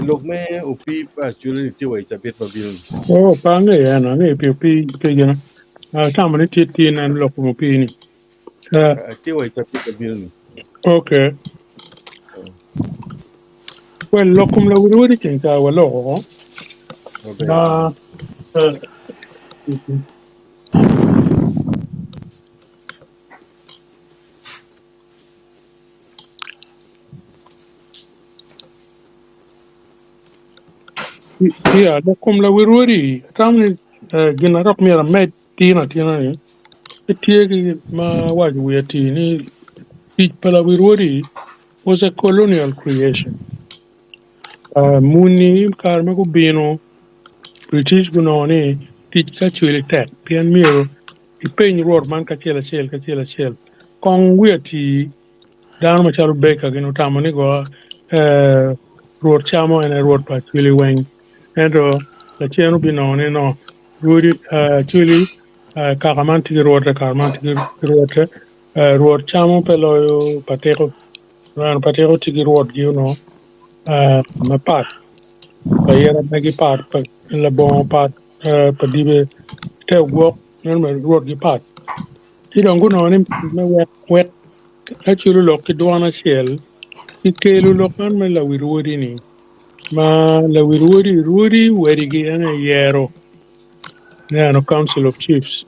Lok me upi actually ti wa chabit mobile ni. Oh, pange ya na ni pi gina. Tamani titin and lokum upi ni. Ti wa chabit mobile ni. Okay. Well, lokum la wirwodi chinta wa loko. Mabe. Na, yeah, lokum la wirwodi. Tamani gina rok mira med tina ni. Tiegi ma waju weti ni pala wirwodi was a colonial creation. Muni karma ko bino British gunoni teach actually tech pian miro ipen road man ka chela kong wiati down macharo beka gino tamani go road chamo and a road pa actually wang and la cheno binoni no road actually kakamanti road road chamo pelo pateko tigi road you know mapat pa yera nagi pat pa la bon pat pa dibe te gwok nan ma ruot gi pat ti don guno ni me wet ka chulu lok ki dwana shell ki kelu lok nan me la wirwodi ni ma la wirwodi weri gi ene yero ne ano council of chiefs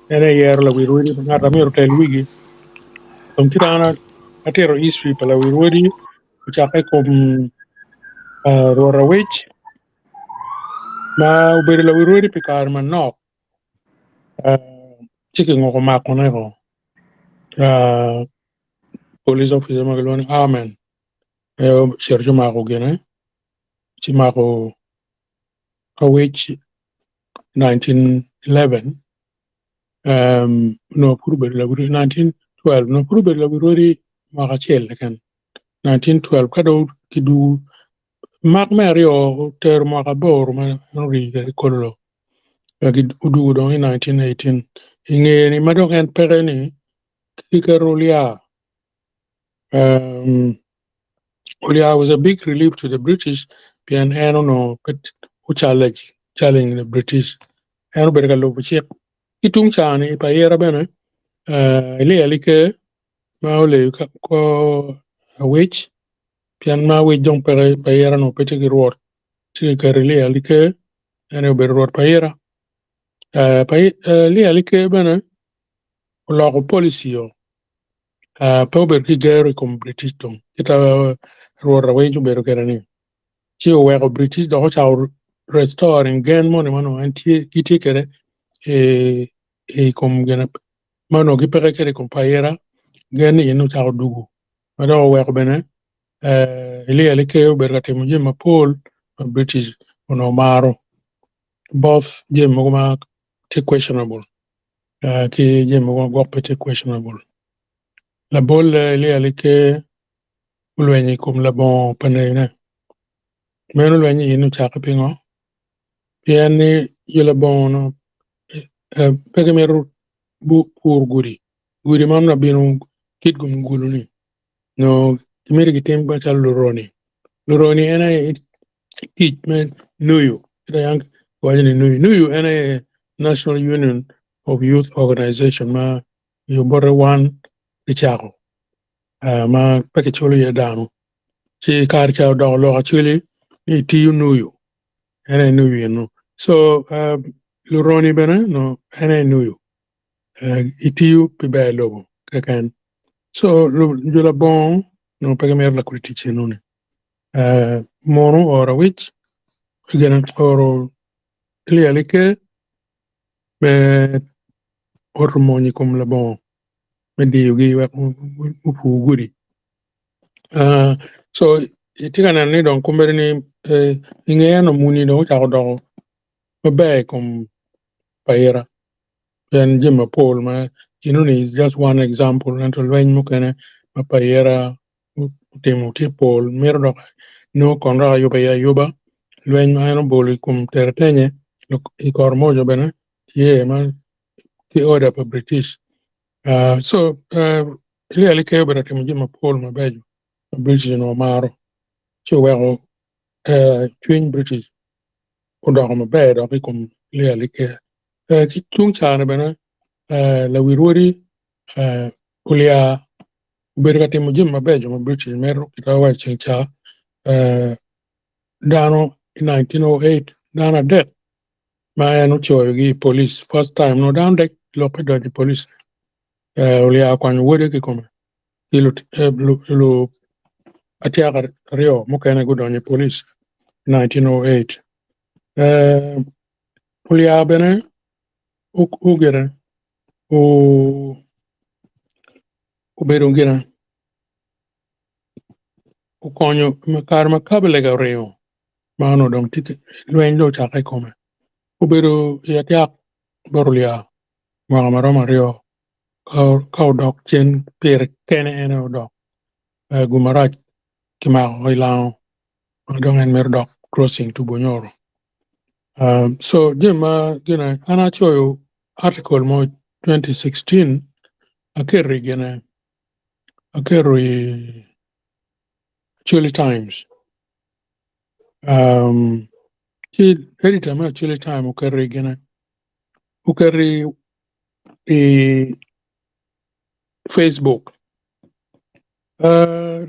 ene yero la wirwodi ngata mero tel wigi tom ti dana atero history pa la wirwodi chake kom rorawech ma uberi la wirwodi pikar man nok chiki ngoko mako nego police officer magaloni amen Sergio mako gene chi mako kawech 1911 no purbe la wuri 1912 no purbe la wuri maka chel kan 1912 kado kidu mak mario ter maka bor ma ri ga kollo lagi udu do 1918 ingeni madok en pereni kikarolia Ulia was a big relief to the British. Pian I no but who challenge the British. Ano berga lo bichek. Itung chani pa yera bene. Ile alike ma ole ko a witch. Pian ma we jong pa yera no pete ki ruot. Chike ka ile alike ano ber ruot pa yera. Pa ile alike bene ulo ko policy yo. Pa ber ki gero kom British tong. Kita ruot rawe jo bero kerani. Chi weko British do cha restoring gen money mano anti kiti kere kom gena mano gi pere kere kom payera gen inu cha dugu mado weko bene ile ke bergate muje ma Paul British ono maro both je mo ma te questionable ki je mo go pete questionable la bol ile ke ulwenyi kom la bon panene meno ulwenyi inu cha pingo piani yela bon pegemeru bu pur guri mam na binu kit gum guluni no kimere gitem ba chal luroni ena kit men nuyu ita yang wajini nuyu ena National Union of Youth Organization ma you bore one ichako ma peke cholo ye dano chi kar cha do lo chuli ni ti nuyu ena nuyu no so luroni bena no ena nuyu itiu pibe logo kakan so jula bon no pagamer la critici nune mono ora which gena oro klialike be ormoni kom la bon me di yugi wa upu guri so itigana ni don kumbere ni inge no muni no cha do be kom payera and Jim Paul ma is just one example and to learn mukene ma payera temu ti Paul merdo no konra yuba ya yuba learn ma no boli kum tertenye i kormojo bene ye ma ti order for British so really ke bera temu Jim Paul ma bejo British no maro che wego twin British odo ma bedo bi kum really ke ki tung chana bene la wirwori kulia bergati mujimma bejo ma British mero kitawa chincha dano in 1908 dana death ma eno choyo gi police first time no down deck lope do di police ulia kwanyo wode ki kome ilu atiaga rio mukene gudo ni police 1908 ulia bene ugere ubedo ngina ukonyo kar makabele ga rio mano dong tike lwen do chake kome ubedo yatiak borulia maroma rio ka dok chen per kene ene odok gumaraj kima oilao dong en mer dok crossing to Bonyoro so jema gina ana choyo article mo 2016 akerri gina akerri Chile Times ki editor ma Chile Time ukerri gina ukerri Facebook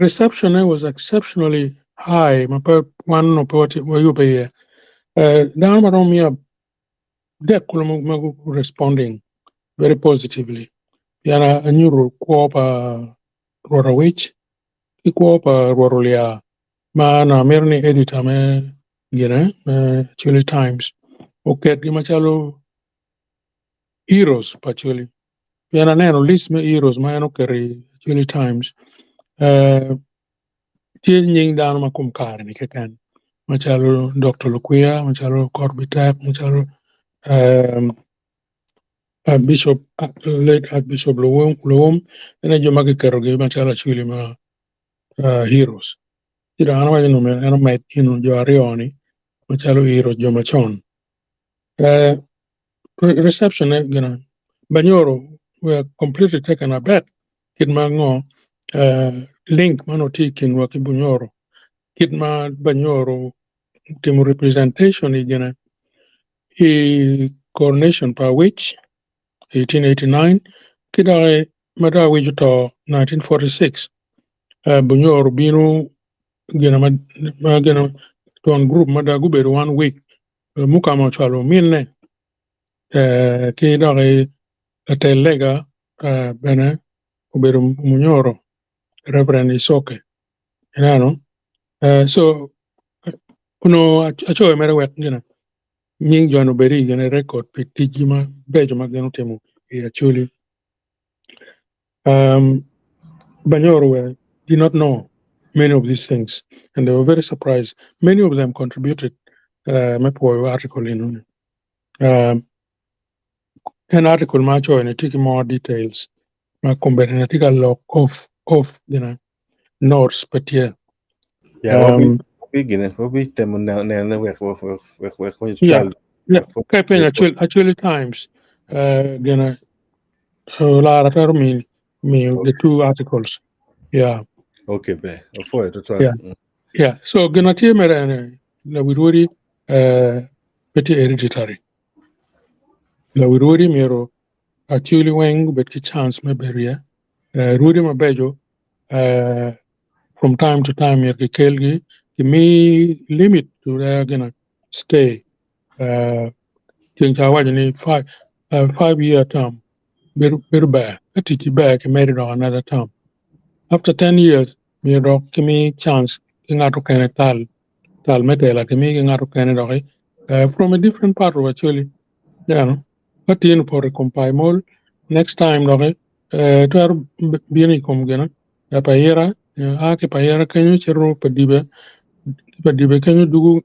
reception was exceptionally high ma pa one no poti wa yupe ye down marom ya dekulum responding very positively yana anyuru kuopa Rwodawich kuopa Rworulia ma na merni editor me gina Chile Times oket gi machalo heroes pachuli yana neno list me heroes ma eno keri Chile Times ti nying dano ma kum kare ni keken machalo Dr. Lukuya machalo Korbitak machalo Bishop late Archbishop Lowom ene joma kikero gi machalo chuli ma heroes ira ana wa no me ana met inu jo arioni machalo heroes joma chon reception gina Banyoro were completely taken aback kidma ngo link manoti kinwa ki Bunyoro kidma Banyoro timu representation igina coronation pa which 1889 kidare mada wijuto 1946 Bunyoro binu gina gina ton group mada guberu 1 week mukama chalo minne kidare telega bene uberu Munyoro Reverend Isoke you so kuno acho mere wet gina nying jono beri gina record pitijima bejo mageno temu actually Banyoro did not know many of these things and they were very surprised. Many of them contributed mepo article in an article macho and take more details ma combat and take a lot of notes but yeah Wabi temu na wek yeah Kaipeng actually times gonna la me the two articles yeah okay be for tutwal yeah so gonna tie mere la wiruri petit hereditary la wiruri mero actually weng bet ki chance me beria ruri ma bejo from time to time yer ke kelgi ki me limit to gonna stay think ni 5 year term bir ba atiki ba ke married on another term after 10 years me do ki me chance ngato kene tal metela ke me ngato kene do from a different part of actually but in for a compile mol next time do to are bieni kom gena ya paira Ake payara kenyo chero padibe kenyo dugu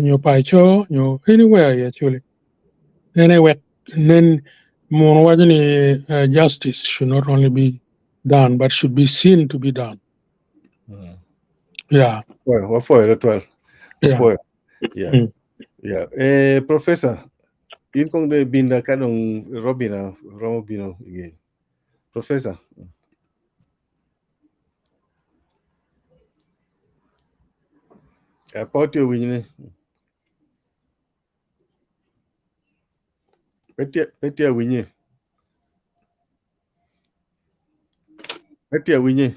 nyo paicho nyo anywhere actually. Anyway, then more wajani justice should not only be done but should be seen to be done. Yeah. Well, what for it? Yeah. Yeah. Professor, in kong de binda kanong Robino again. Professor. About your winy. Petia winy. Petia winy.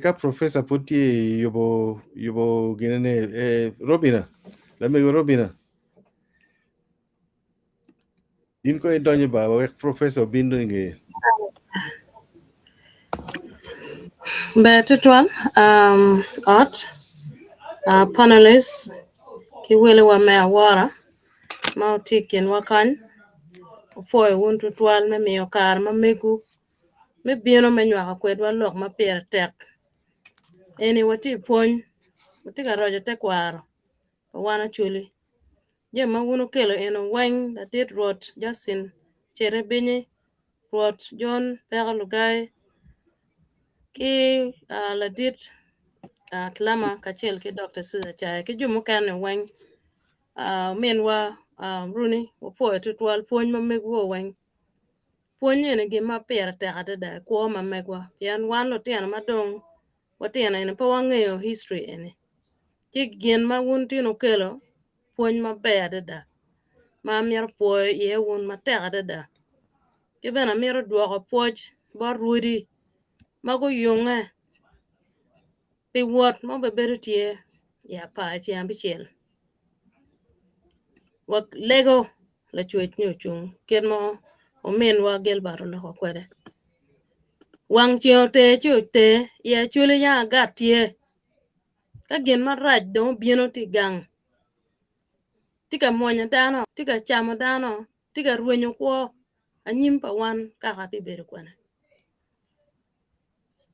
Ka professor puti yobo ginene Robina. Let me go Robina. In ko donye ba wek professor bindo nge. Be tutwal art panelists ki wele wa me awara ma utikin wakan foi wun tutwal me miyo kar ma megu me bino me nywa kwed wa lok ma pier tek eni wati pony wati ka rojo tekwaro wana chuli je ma wunu kelo eno wany da dit rot jasin chere binyi rot John Perlugai ki la dit klama kachel ki Dr. Sida Chai ki jumu kan wany menwa runi wo po tutwal pony ma megwo wany pony ne gi ma per te ade da ko ma megwa yan wan lo tiana madong watiana ene pa wang'eyo history ene ti gien ma wun tino kelo pony ma be ade da ma mier po ye wun ma te ade da ki bena mier duoko poj ba Rwodi mago yonga pi wot mo be beru tie ya pa chi ambichel wak lego la chuech nyo chung ken mo o men wa gel baro lo ko kwede wang chio te ya chule ya gatie ka gen ma raj do bieno ti gang tika monya dano tika chamo dano tika ruenyo kwo anyim pa wan ka ka pi beru kwana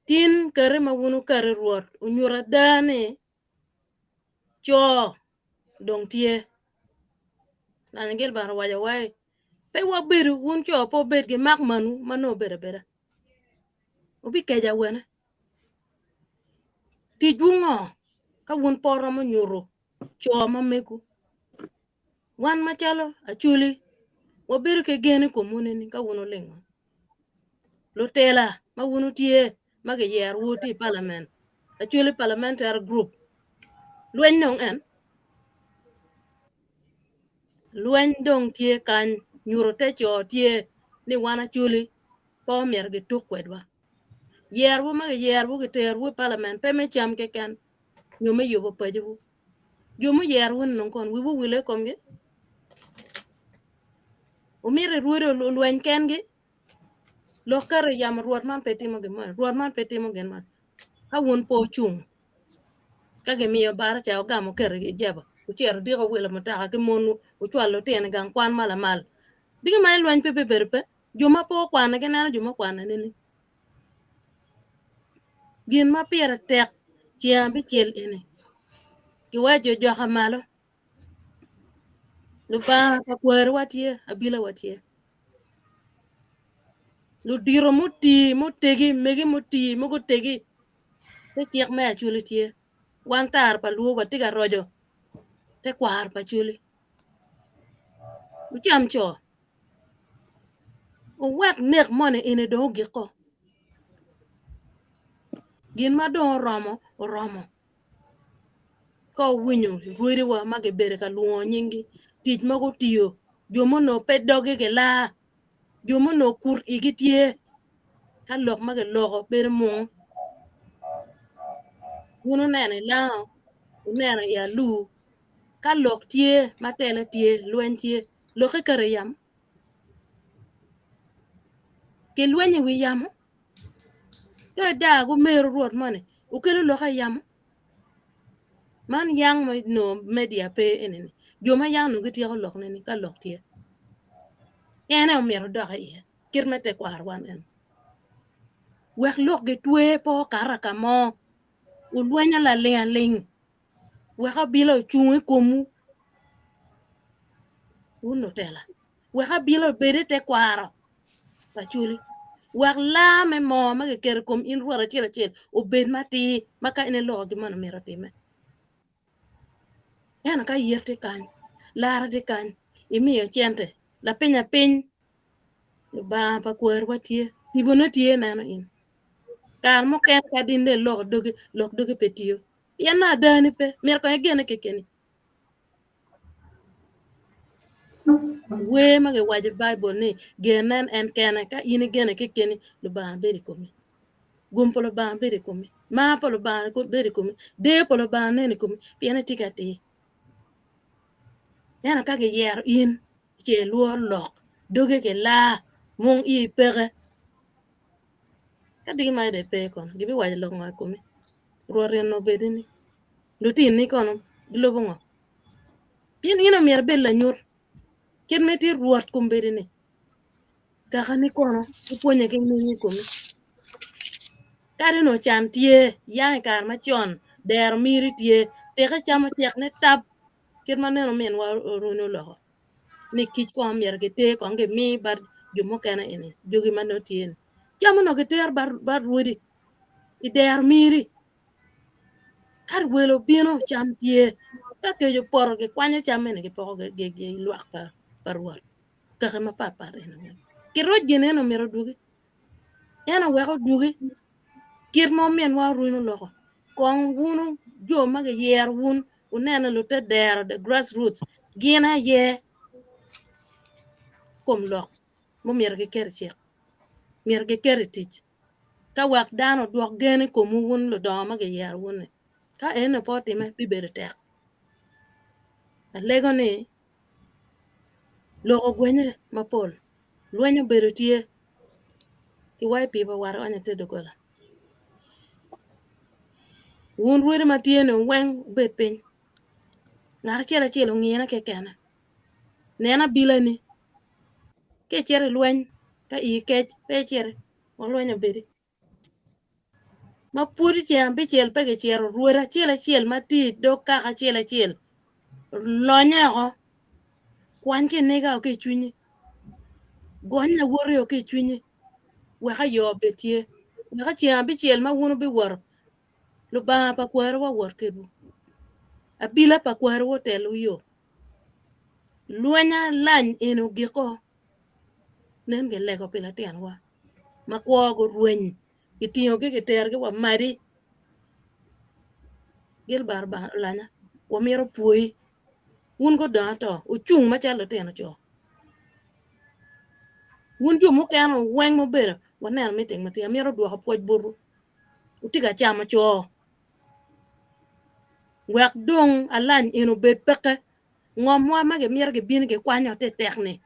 tin kare ma wunu kare ruot unyura dane cho dong tie na ngel baro waja wai pe wa beru wun cho po bet ge mak manu mano bere obi keja wena ti jungo ka wun poro mo nyuro cho ma meku wan machalo achuli wa beru ke gene ko muneni ka wono lengo lo tela ma wunu tie ma ge yer wuti parliament achuli parliamentary group lwen nong en lwen dong tie kan nyuro te cho tie ni wana chuli po mer ge tuk kwedwa yer wu ma ge yer wu ge ter wu parliament pe me cham ke kan nyume yobo paju yomo yer won non kon wi wu wile komge o mire ruoro lwen kengi lo kar yam ruot man petimo ge ma ruot man petimo gen ma ka won po chung ka ge miyo bar cha ga mo ker ge jaba u cher di ko wile mata ke monu u chwalo ten gang kwan mala mal diga mai lwen pepe berpe juma po kwan ge na juma kwan ne ni gin ma pier tek chia bi chel ene ki wajo jo hamalo lu ba ka kwer watie abila watie lu diro mutegi megi mugo tegi te chiek me achuli tie wan tar pa luo batiga rojo te kwar pa chuli ucham cho o wak nek mone ene do giko gin ma do romo ko winyo ruiri wa mage bere ka luo nyingi tij mago tiyo jomo no pedoge ge la jomo no kur igitie ka lok mage loko ber mung wuno nene lao unene ya lu ka lok tie matele tie luen tie loke kare yam ke luenye wi yam da go meru ruot mane ukelo loka yam man yang no media pe eneni joma yang no giti ko lok neni ka lok tie ene o mero do ye kirme Tekwaro wan en wek lok ge twe po karaka mo ulwenya la ling weka bilo chunwe komu uno tela weka bilo bede Tekwaro Acholi wek la me mo ma ge ker kom in ruara chela chel o bed mati maka ene lo gi man mero time yana ka yerte kan lara de kan imiyo chente la penya piny ba pa kwer watie tibono tie nano in kar mo ken ka din de lok doge petio yana dani pe mer ko gene kekeni we ma ge waje bible ni genen en kene ka ine gene kekeni lo ba beri komi gumpolo ba beri komi ma polo ba ko beri komi de polo ba nene komi piene tikati yana ka ge yer in che luo lok doge ke la mong i pere kadi mai de pe kon gibi waje lok ma komi ruore no bedini lutin ni kono lobongo pien ino mier bella nyur ken meti ruot kum bedini kaka ni kono iponye ke ni komi kari no chan tie yang kar ma chon der miri tie te ka chamo tek ne tab ken maneno men wa runo lo ni kich ko mier ke te ko nge mi bar jumo kana ene jogi mano tien chamo no ke ter bar ruodi i der miri kar welo bino cham tie ka ke jo por ke kwanya chamene ke poko ge luak pa ruot ka ma papa ene ke rojene no mero dugi ena weko dugi kir mo men wa ruino loko kon wunu jo mage yer wun unena lo te der the grassroots gina ye kom lok mo mer ke kerche mer ke keritich ka wak dano duok gene ko mu wun lo do mage yer wun ka ene poti me bibere tek lego ni loko gwenye mapol lwenyo bero tie ki wai pi ba war anya te dogola wun ruere matiene weng bet piny ngar chela chelo ngina ke kana nena bilani ke chere lweny ka i kech pe chere o lwenyo beri ma pudi che ambi chel pe ke chero ruera chela chel mati do kaka chela chel lonya ho kwan ke nega o ke chunyi gonya wori o ke chunyi weka yo betie weka che ambi chel ma wunu bi wor lo ba pa kwero wa wor kedu abila pa kwero wo telu yo lwenya lany eno giko nen ge lego pila tianwa makwo go rweny itiyo ke ter ke wa mari gel barba lanya wo mero puoi wun go dato o chung ma chalo teno cho wun ju mo kan weng mo bero wanel meeting mati mero do ha poj buru utiga chama cho wek dong alany eno bet peke ngom wa mage mier ge bin ge kwanyo te tekne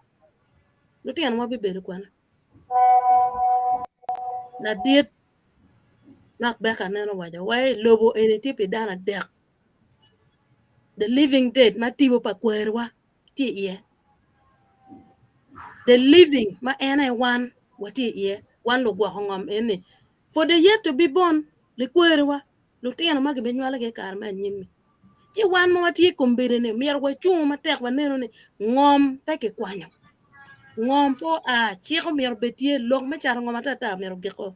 lutien mo be bero kwana na diet nak beka neno waja wai lobo ene tipi dana dek the living dead matibo pa kwerwa ti ye the living ma ene one wati ye one lo gwa ngom ene for the yet to be born le kwerwa lo tieno mage be nywala ge kar ma nyimi ti wan mo wati kumbere ne mier wa chung ma tek wa neno ne ngom pe ke kwanyo ngom po a chi ko mier betie lok ma char ngom tata mier ge ko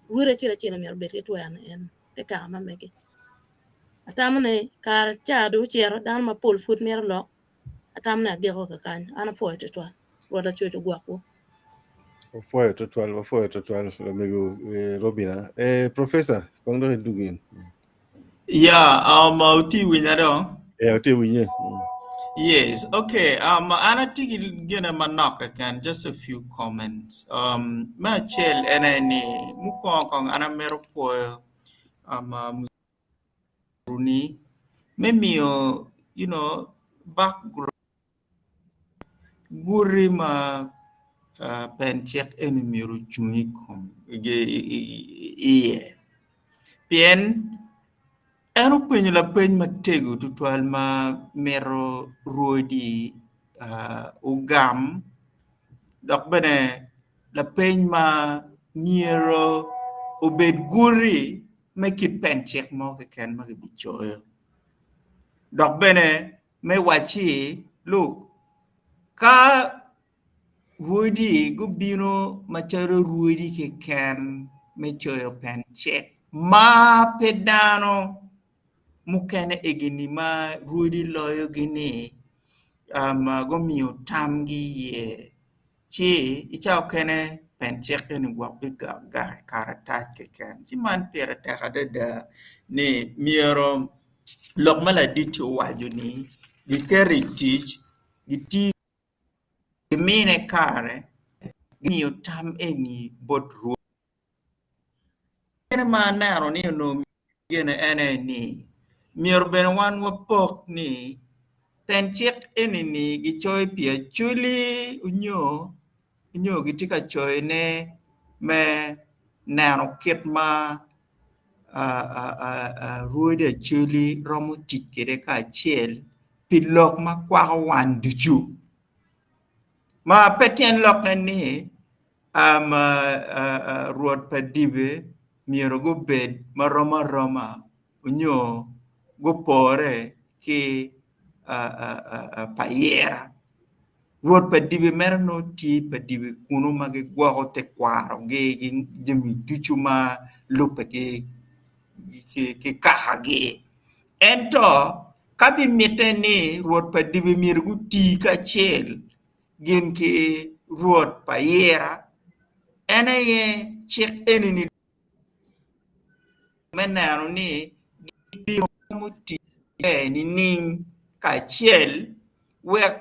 wure chira chira mier bet ke twan en te ka ma mege atamne kar cha do chero dan ma pol fut mier lo atamna ge ko ka kan ana po te twan wada choto gwako Wafoe tutwal amigo Robina. Professor, kondo dugin. Yeah, uti winyado. Ate winye. Yes, okay. Ana tigi gina manok again, just a few comments. Ma chel eneni mukong ana mero po runi memio, background guri ma pen check eni miru chungi kom. Iye. Pien Ero penjo la penj matego tutwal ma mero Rwodi ugam dok bene la penj ma miero obed guri me kit pen chek mo ke ken ma ke bichoyo. Dok bene me wachi look ka Rwodi gubino macharo Rwodi ke ken me choyo pen chek ma pedano mukene egini ma Rwodi loyo gini gomiyo tamgi ye chi ichao kene pen chek ni gwak biga ga karatat ke ken chi man pera teka da ni miero lok mala dicho waju ni gi keri tich gi ti mine kare miyo tam eni bot Rwodi kene ma nero ni no gene ene ni miero ben wan wapok ni pen chek enini gichoy pia chuli unyo gitika choy ne me nano kit ma Rwodi Acholi romo tik kede ka achiel pilok ma kwako wan duchu ma petien lok ni ruot padibe miero go bed ma roma unyo go pore ki payera ruot padibe mero no ti padibe kuno ma gi gwoko Tekwaro gi jimi duchu ma lupe ki kaha gi ento kabi mite ni ruot padibe miero go ti kachel gin ki ruot payera ene ye chik enini menero ni biro muti ni ning kachel wek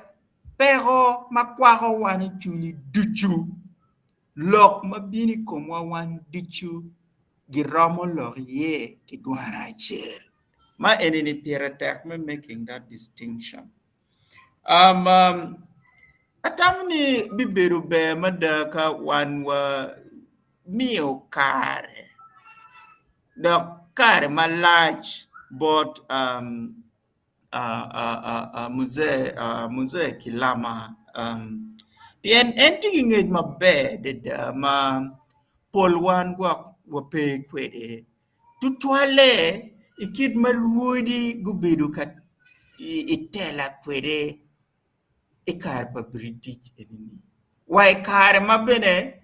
pero makwako wan chuli duchu lok mabini komwa wan duchu giromo lok ye kidwara achel ma enini piera tek me making that distinction atamni bibedo be madaka wan wa mio kare dok kare malach bot muzee Kilama pien enti ngej maber ma polwan wape kwede tutwale ikid ma Rwodi gubedo ka itela kwede ikar pa British enini wai kare mabene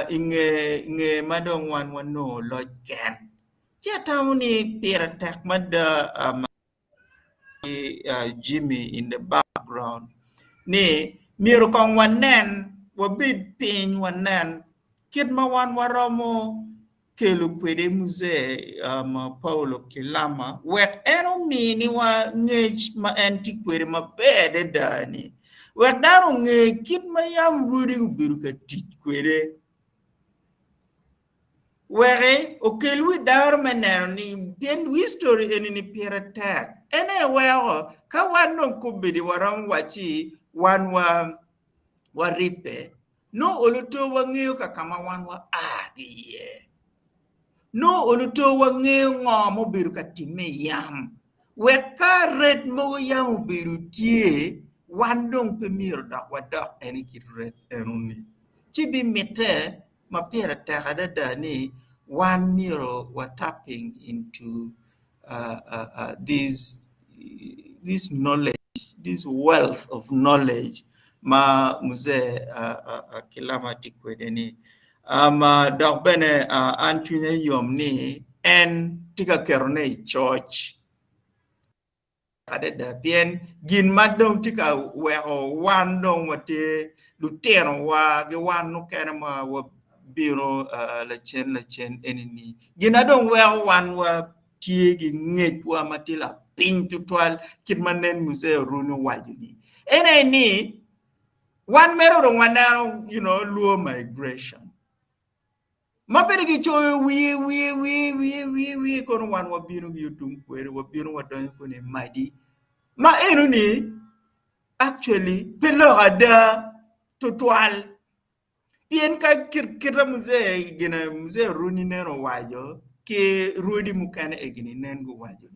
inge madong wan wano loj ken chetawni pira tek mada Jimmy in the background ni miru kong wanen wabid pin wanen kit ma wan waromo kelu kwede muzee Paulo Kilama wet eno mini wa ngej ma enti kwede ma bede dani wet daro nge kit ma yam Rwodi ubiru ka tich kwede were okelwi dar menero ni bien history enini piera tek ene wero ka wan non kubidi waram wachi wan wa Ribbe no oluto wang'eyo kaka ma wan wa agiye no oluto wang'eyo ng'o mobiru katime yam weka red mo yam obiru tie wan dong pe miru dak wadak eni kit red enuni chibi mite ma piera tek adada ni one mirror were tapping into this knowledge, this wealth of knowledge ma muzee Kilama tikwedeni dok bene anchunya yom ni en tika kerone church adada bien gin madong tika wero wan dong wate lutero wa ge wan no kene ma wa biro la chen enini gina dong wero wan wa tie gi ngej wa matila pin tutwal kit manen muzee runu wajini eneni wan mero dong wana luo migration mabere gi choyo wi kono wan wabiro gi yotung kwere wabiro wadon ko ne madi ma enu ni actually pelo ada tutwal pien ka kira muzee runi nero wajo ke Rwodi mukane egini nengo wajo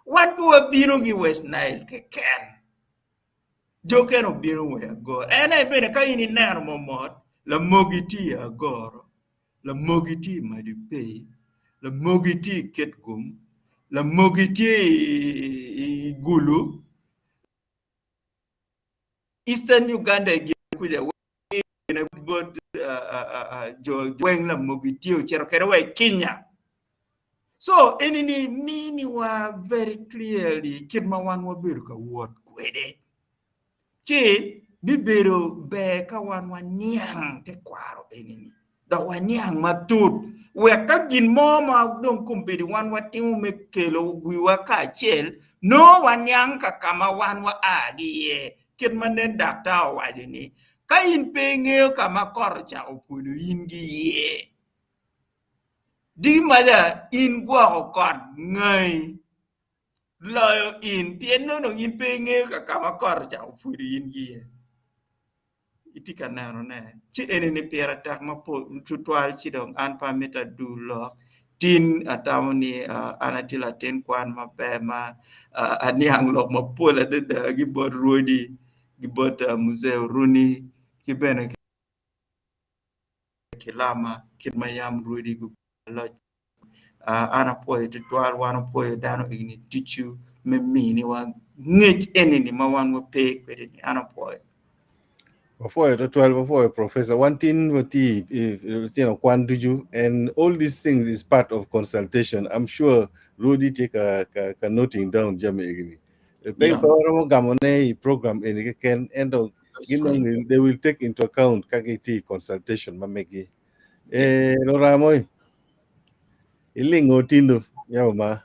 wan tuwa bino gi West Nile ke ken joken obiro we agor ene bene ka ini neno momot la mogiti agoro la mogiti Madipe la mogiti Ketkum la mogiti Gulu Eastern Uganda kuja but jo weng la mogiti chero kerewe Kenya. So enini mini wa very clearly kidma wan wa biru ka wot kwede che bibero be ka wan wa niang Tekwaro enini da wa niang matut we ka gin mo ma don kumpedi wan wa timu mekelo wiwa ka chel no wa niang ka kama wan wa agiye kidma nen dakta wa jini ka in pengeo kama korcha opudo ingi ye di maja in gwa kod ngai loyo in pieno no in penge ka kama korcha ofuri in gie itika naro ne chi enene piera tak ma po tutwal chi dong an pa meta du lo tin atamoni anatila ten kwan ma pe ma aniang lo ma pola de gi bot Rwodi gi bot museo Runi ki bene kilama kitmayam Rwodi gu lo ana poe tutwal wana poe dano igni tichu me mini wa ngej enini ma wan wo pe kwede ni ana poe Before before Professor, one thing what kwan duju and all these things is part of consultation. I'm sure Rudy take a noting down jam igni. Gamone program in can end of they will take into account kagiti consultation mamegi. Lora moy. Ilingo tindo yauma.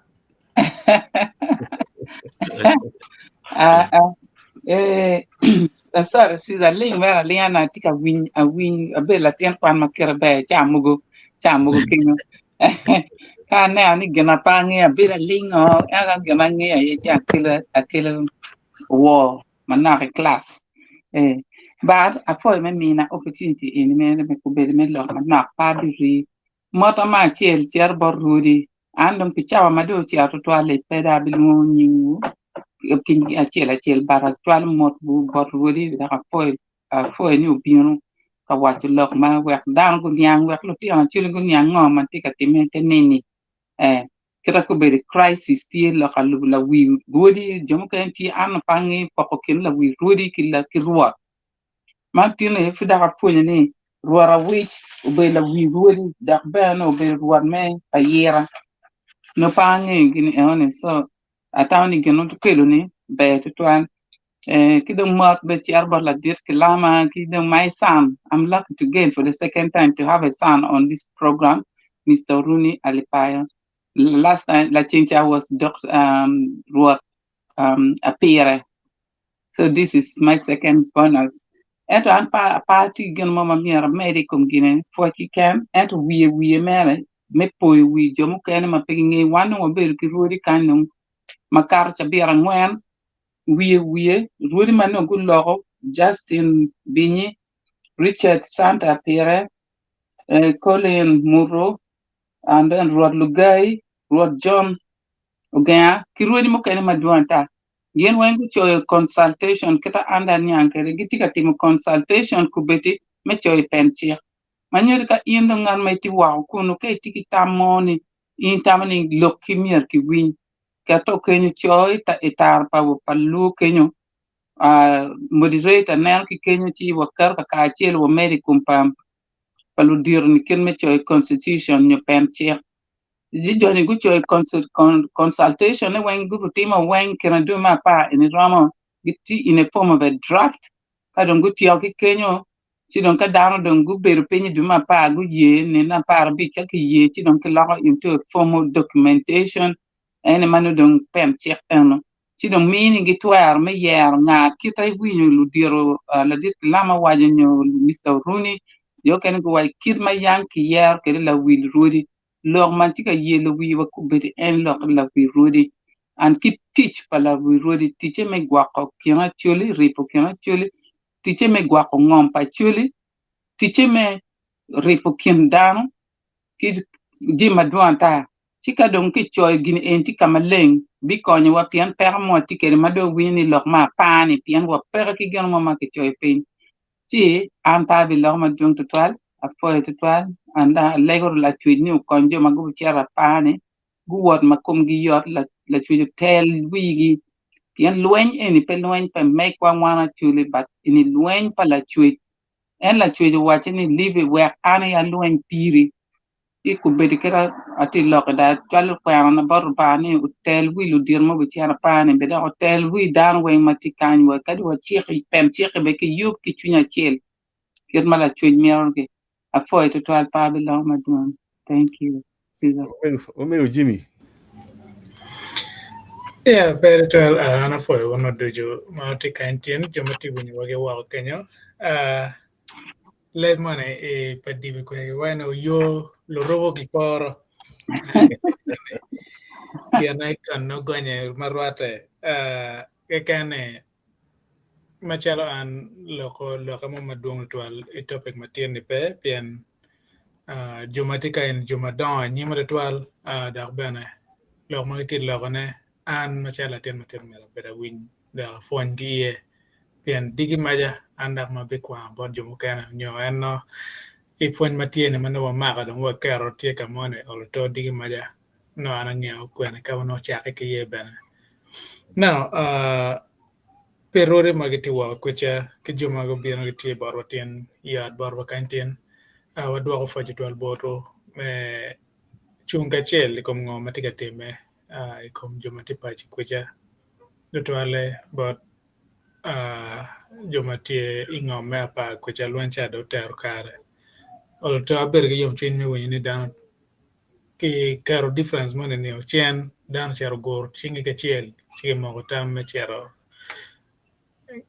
Sorry, Caesar, ling vera liana tika win a bela tian kwan makera be chamugo kinyo. Ka ne ani gena pangi a bela ling o aga gena ngi a cha akila war manake class. But apoy me mina opportunity in me ko be me lo na pa di mota ma chiel cher bor Rwodi andom pichawa mado chi atotwale peda bilu nyu kin achiel bara twal mot bu bot Rwodi da foi ni ubino ka wach lok ma wek dang gu nyang wek lu tiang chil gu nyang ngom man tika timente nini kira ko be crisis ti la kalu la wi Rwodi jom kan ti an pangi poko kin la wi Rwodi ki la ki ruwa man tin e fi da ko ni ruwa wich be la wi Rwodi da ba no be ruwa me ayera no pangi gini ene so atawni gino to kelo ni be to twan kidong mat be chiarba la dir kilama kidong my son. I'm lucky to gain for the second time to have a son on this program, Mr. Runi Alipaya. Last time la chincha was Dr. Ruat appear. So this is my second bonus. And an party gen mama mia medicum gine for ki can and we marry me poi we jomu kan ma pegin one no be ki rodi kanum makar cha biara ngwen we Rwodi mano good logo Justin Binyi Richard Santa Pere Colin Muro and then Rod Lugai Rod John Ogaya ki Rwodi mo kene maduanta yen wengu cho consultation kita anda nyankere gitika timu consultation kubeti me cho penchi manyeri ka indo ngan meti wa kuno ke tiki tamoni in tamani lokimier ki win ka to kenyo cho ta etar pa palu kenyo moderator nan ki kenyo chi wakar ka chel wo medicum pam paludir ni ken me choy constitution nyo pen che ji joni gu choy consultation ne wen gu tima wen can do ma pa in drama gitti in a form of a draft ka don gu tiyo ki kenyo chi don ka dano don gu beru penyi du ma pa gu ye ne na par bi ka ki ye chi don ki lago into a formal documentation ene manu don pen che eno ci don mini gi twer me yer nga kita winyo lu diro la dit lama wajo nyo Mr. Rooney yo ken go wai kid ma yang ki yer ke la wil Rwodi lor man ti ka ye lu wi wa kubeti en lor la wi Rwodi and ki teach pa la wi Rwodi teach me gwa ko kianga chuli ripo kianga chuli teach me gwa ko ngom pa chuli teach me ripo kin dano ki di maduanta chika dong ki choy gin en ti kamaleng bi konyo wa pian per mo ti kere mado wini lok ma pani pian wa per ki gen mo ma ki choy pin ti an ta bi lok ma jung tutwal a fo tutwal anda legor la twi ni konjo ma gu chera pani gu wot ma kum gi yot la twi tel wi gi pian luen eni pe luen pe make wa wana chuli but ini luen pa la twi en la twi wa ni live we an ya luen piri ku bedi kera ati lok da chal kwa na bar pa ni hotel wi lu dir mo bi chara pa ni be da hotel wi dan we mati kan wa kadi wa chi pem chi be ki yup ki chunya chel kir mala chuny mier ke a foi to twal pa bi lo ma duon thank you Caesar Omeo Jimmy. Yeah, very well. Ana foi wono dojo mauti kantin jomati wuni wage wa Kenya. Let mane e padibi ko wano yo lo robo ki poro. Diana kan no gonye marwate kane machalo an loko mo madung twal e topic matin ni pe pian jomatika en jomadon nyimre twal dar bene lo mo ti lokone an machala ten matin mera beda win da fon gi pian digi maja andak ma be kwa bod jomo kana nyo enno I fon matin mano wa maka don wa karo tie kamone ol to digi maja no anangya kwene ka no chake ke ye bene now perore magiti wa kucha ke joma go bieno giti barwatin yad barwa kantin wa dwa ko faji twal boto me chunga chel kom ngo matika time kom joma tipachi kucha dotwale but joma tie ingo me pa kucha lwancha do ter kare ol to aber ge yom chin me wini dan ki karo difference mone ne chen dan chero gor chingi ke chel chige mo tam me chero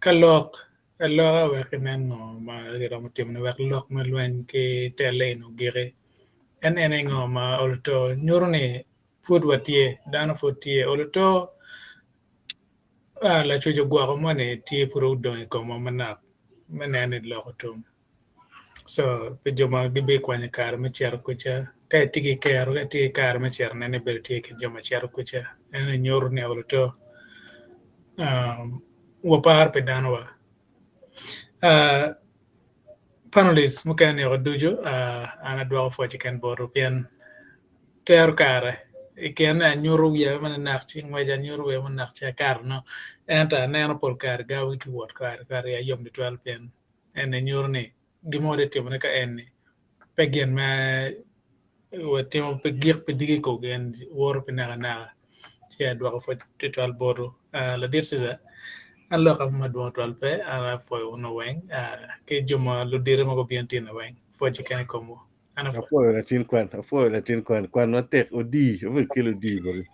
kalok aloha we kenen no ma gero mutim ne wek lok ma lwen ki tele no gire en ngo ma olto nyorne food watie dana fotie olto la chujo gwa ko mane tie pro do ko mo mana menene lokotum so pe joma gibe kwanya kar me cher kucha ka tigi kero ka tigi kar me cher ne ber tie ke joma cher kucha en nyorne olto wo par pe danwa panelists mukan yo dujo ana dwa fo chicken boru pian ter kare iken anyuru ya man nakchi ngwaja nyuru ya man nakchi kar no enta neno pol kar ga witi wot kar ya yom de 12 pen en nyuru ni gimode timne ka en pegen ma wotim pe gir pe digi ko gen wor pe na ya dwa fo 12 boru la dirsiza Allah kam ma do tol pe ala fo no weng ke juma lu dire mako bientina weng fo ci kan ko mo ana fo la tin kwan no tek odi o ve kilo di bol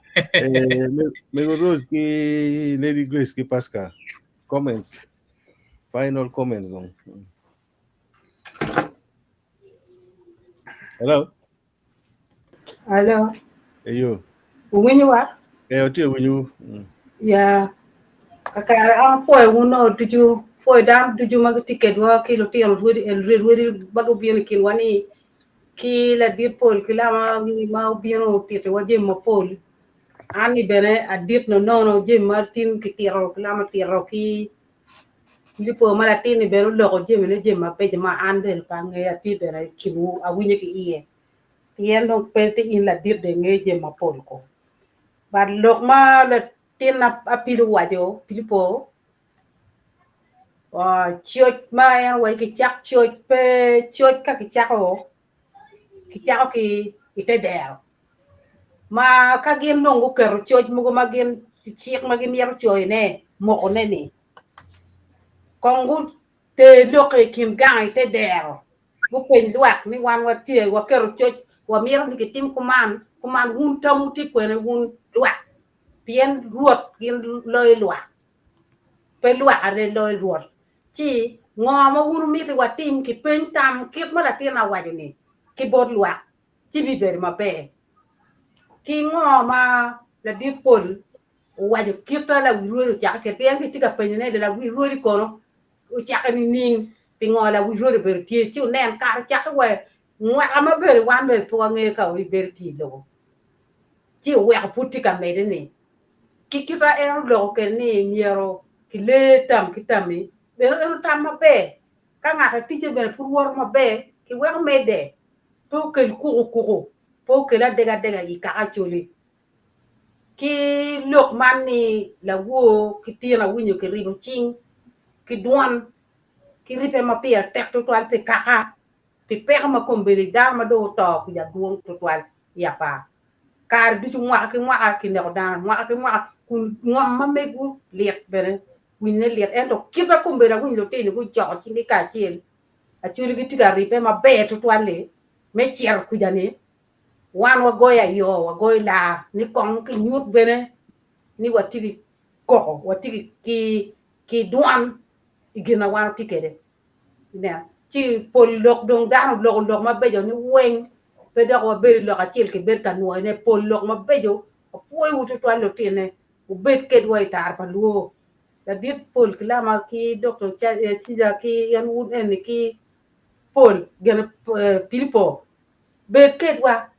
me go rose ki Lady Grace ki Pascal comments final comments on Hello eyo winyi wa oti winyu ya kakara an foi uno tuju foi dam tuju mag ticket wa kilo ti el wuri bago bien kin wani ki la dir pol ki la ma bien o ti wa je mo pol ani bene a dir no je martin ki tiro la ma tiro ki lipo mala tini bene lo ko je ma pe ma an bel pa nge ati bene ki bu a winyi ki iye yen no pe ti in la dir de nge je ma pol ko ba lok ma la tin apilu wajo pipo chiot ma ya wai ki chak chiot pe chiot ka ki chako ki ite der ma ka gem no ngu ker chiot mu ma gem chiek ma gem yer choi ne mo ko ne ni kongu te loke kim ga ite der bu pen duak ni wan wa tie wa ker chiot wa mier ni ki tim kuman hun tamu ti ko ne hun duak bien ruột gin lơi lụa pe lụa are lơi ruột chi ngò ma wuru mi ti watim ki pen tam kip ma la ti na wa ni ki bot lụa chi bi ber ma pe ki ngò ma la di pol wa ju ki ta la wuru ja ke pe ki ti ka pe ne de la wuru ko no u cha ni ning pi ngò la wuru ber ti chi nen ka cha ka we ngwa ma ber wan ber po nge ka wi ber ti lo chi we puti ka mede ni kita lo ke ni miero ki le tam kitami be tam ma be ka ngata ti je be pour wor ma be ki we mede po ke ku po ke la dega yi ka acholi ki lok man ni la wo ki tira winyo ki ribo ching ki duan ki ripe ma pia tek to twal pe kaka pe pe ma komberi da ma do to ku ya duon to twal ya pa kar du mwa ki ne da mwa ku ngom ma megu liet bere winne liet ento kita kombera winyo te ni ku jo chi ni ka chien a chuli ki tiga ripe ma be to twal le me chier ku ja ni wan wa goya yo wa goy la ni kong ki nyut bene ni watigi koko watigi ki duan igina wan tikede ne ci pol lok dong dan lok ma bejo ni wen pe do wa beri lok achil ke ber kanu ne pol lok ma bejo poy wutu to lo tine u bet ket way tar pa luo da dit pol klama ki doctor ci ja ki yan wun en ki pol gena pilpo bet ket wa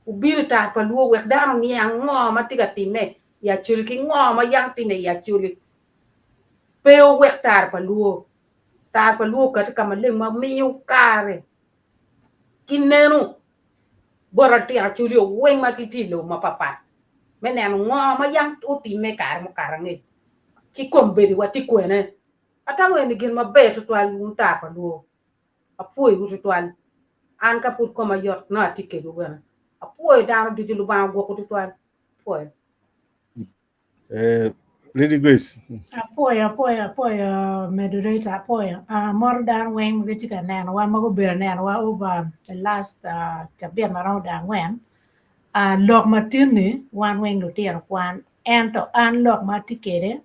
ubiri tar pa luo wek dano ni ngo ma tiga time ya chuli ki ngo ma yang time ya chuli pe o wek tar pa luo ka ka ma le ma miu kare kinenu bora ti a chuli o wen ma ti lo ma papa menen ngo ma yang o time kar mo karange ki komberi wati kwene ata wen gen ma be to twal un tar pa luo apuoi wutu twal an ka put ko ma yot na tike do gana apuoi dano di lu ba go ko twal puoi Lady Grace. Apoyo, moderator, apoyo. More than when we get nan, one more beer nan, over the last Jabian around that when. Log matini, one wing to tear one, and to unlock my ticket.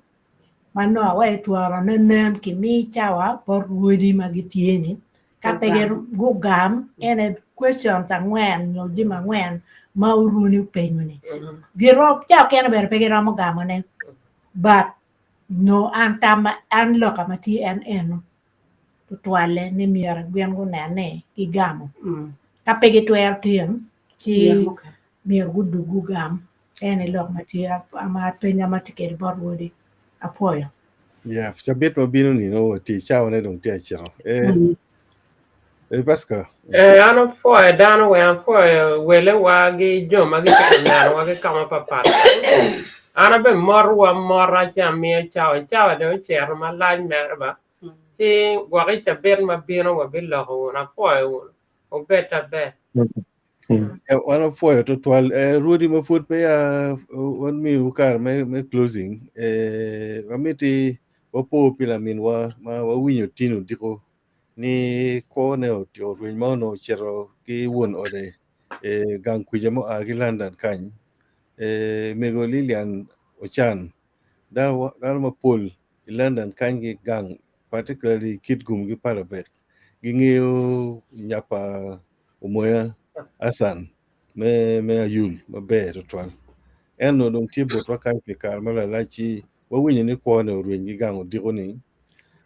Mano away to our nan kimi chawa, or woody magitieni. Kapeg go gam, and a question than when, no jim and when, Mauruni pay money. Get up, chow can bear peg it on gamone. But no an loka mati en to twale ni mier gwen go nane ki gamo ka pege to er tien ci mier gudu gu gam en lok mati ama penya mati ke bor wodi apoyo Yeah, chabet mo bino ni no ti chao ne dong ti chao. Pascal. Ano foye dano we an foye wele wagi joma gi nano wagi kama papa. Ana be morra cha mi chao de cher ma lañ mer ba. Ti wagi cha ben ma bino wa billo ko na foye o beta be. One of four to 12. Rudy mo put pe one me ukar me closing. Amiti wapo pila min wa winyo tinu diko ni ko ne o tio winyo no chero ki won ode gang kujamo agilandan kany mego Lilian Ochan dan ma pol London kany gi gang particularly kid gum gi parabek gi ngeo nyapa umoya asan me ayul ma be to twal en no dong ti bot wa kai pe kar mala la chi wa winyo ni ko ne ruin gi gang diko ni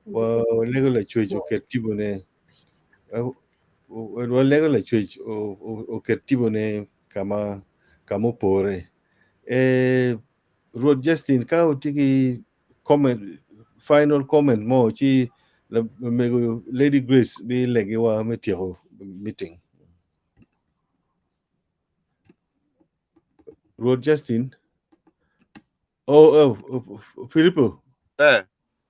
wa lego la chujo ket tibone wa lego la chujo o ket tibone kama pore Rod Justin ka tiki comment final comment mo chi la mego Lady Grace bi legi wa metiro meeting Rod Justin Filippo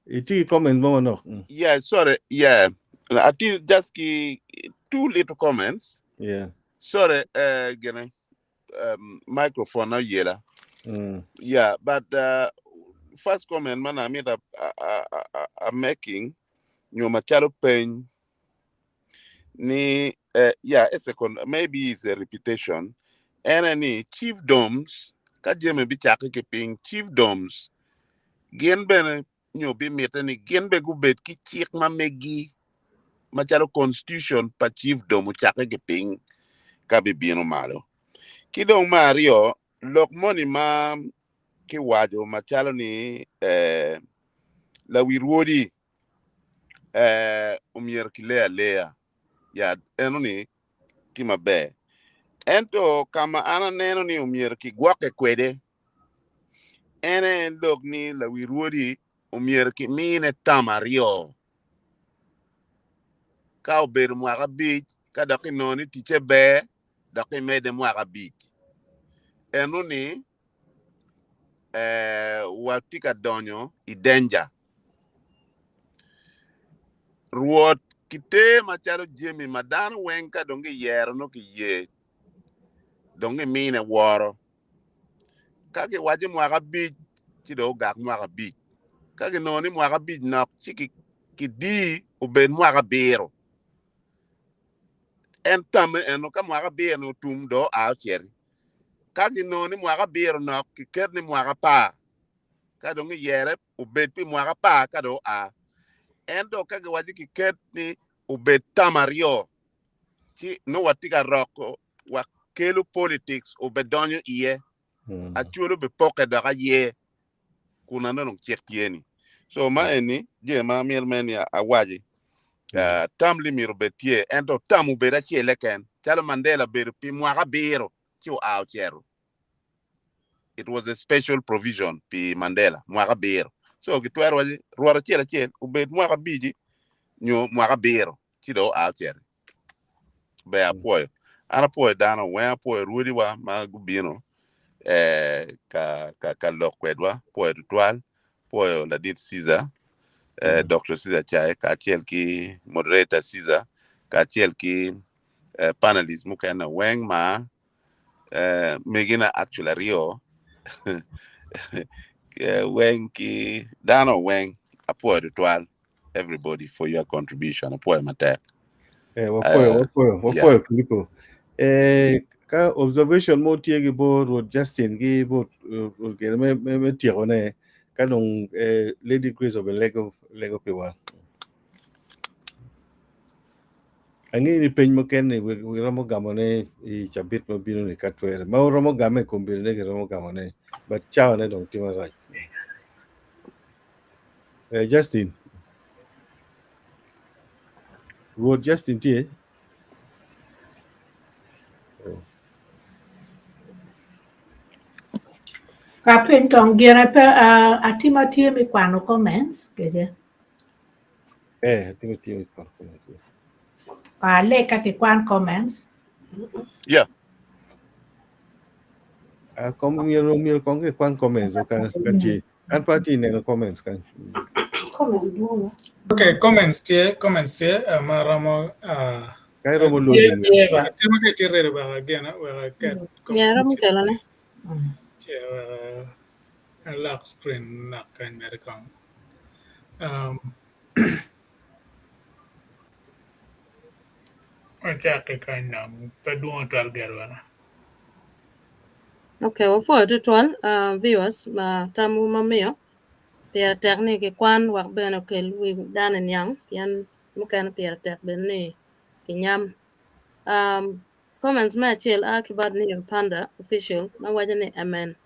tiki comment mo no Yeah, sorry. Yeah. I think just two little comments. Yeah. Sorry, gonna microphone now yela. Yeah, but first comment man I made I'm making you machalo pen ni yeah, a second maybe it's a repetition. And any chiefdoms ka jeme bi chake ke ping chiefdoms gen ben nyo bi metani gen be gubet ki chik ma megi machalo constitution pa chiefdom chake ke ping ka bi bino malo kidong mario lok moni ma ki wajo machalo ni la wirwodi umier kilea lea ya enoni tima be Ento kama ana neno ni umier ki gwake kwede. Ene lok ni la wi Rwodi umier ki mine tamario. Ka obedo mwaka bij ka doki noni tiche be doki mede mwaka bij. Enu ni watika donyo I danger. Ruot kite machalo jemi madano wenka dongi yero no ki ye. Dongi mine woro. Kaki waji mwaka bij kido gak mwaka bij. Kaki noni mwaka bij nok chiki ki ubed mwaka biro. En tame eno ka mwaka biro no tum do ao cheri. Kaki noni mwaka biro nok ki kerni mwaka pa. Ka dongi yere ubed pi mwaka pa ka do a. Endo kaki waji ki kerni ubed tamario. Ki no watika roko wa kelu politics ubedonyo iye. Achulo be poke daga ye. Kuna nong chektieni. So ma eni je ma miel men ya awaji. Tam li miro betie ento tamu bera chele ken. Chalo Mandela ber pi mwaka biro chiu ao chero. It was a special provision pi Mandela mwaka biro. So kitwero waji ruara chele chele ubed mwaka biji nyo mwaka biro chido ao chero. Be apoyo. Ana poyo dana we apoyo Rwodi wa ma gubino. Ka lokwedwa poyo tutwal poyo la dit Caesar Dr. Caesar Chai ka chiel ki moderator Caesar ka chiel ki panelist mukena weng ma megina actually rio weng ki dano weng apoyo tutwal everybody for your contribution apoyo matek wafoyo Filipo ka observation mo tiegi bo Rod Justin gi bo me tiego ne kanong Lady Grace of Lego Pewa. Angi ni pen mo ken ni we ramo gamone I chabit mo bino ni katwere. Ma ramo game kombine ne ramo gamone. But chao ne dong tima right. Justin. Rod Justin tie. Kapin kong gira pe atima tie mi kwano comments keje. Atima tie mi kwano comments. Leka ki kwan comments. Yeah. Miel kong ke kwan comments ka ti. An party ne comments kan. Okay, comments tie maramo Kay romo loading. Tema ke tirere ba again we get. Yeah, ram kelane. Lock screen na kan merikang. Okay, kan nam paduon tal gerwana. Okay, well, for tutwal viewers ma tamu mamio pia tekniki kwan wak beno ke lui danen yang yan mukan pia tek ben ni kinyam comments ma chiel akibat ni panda official na wajane amen.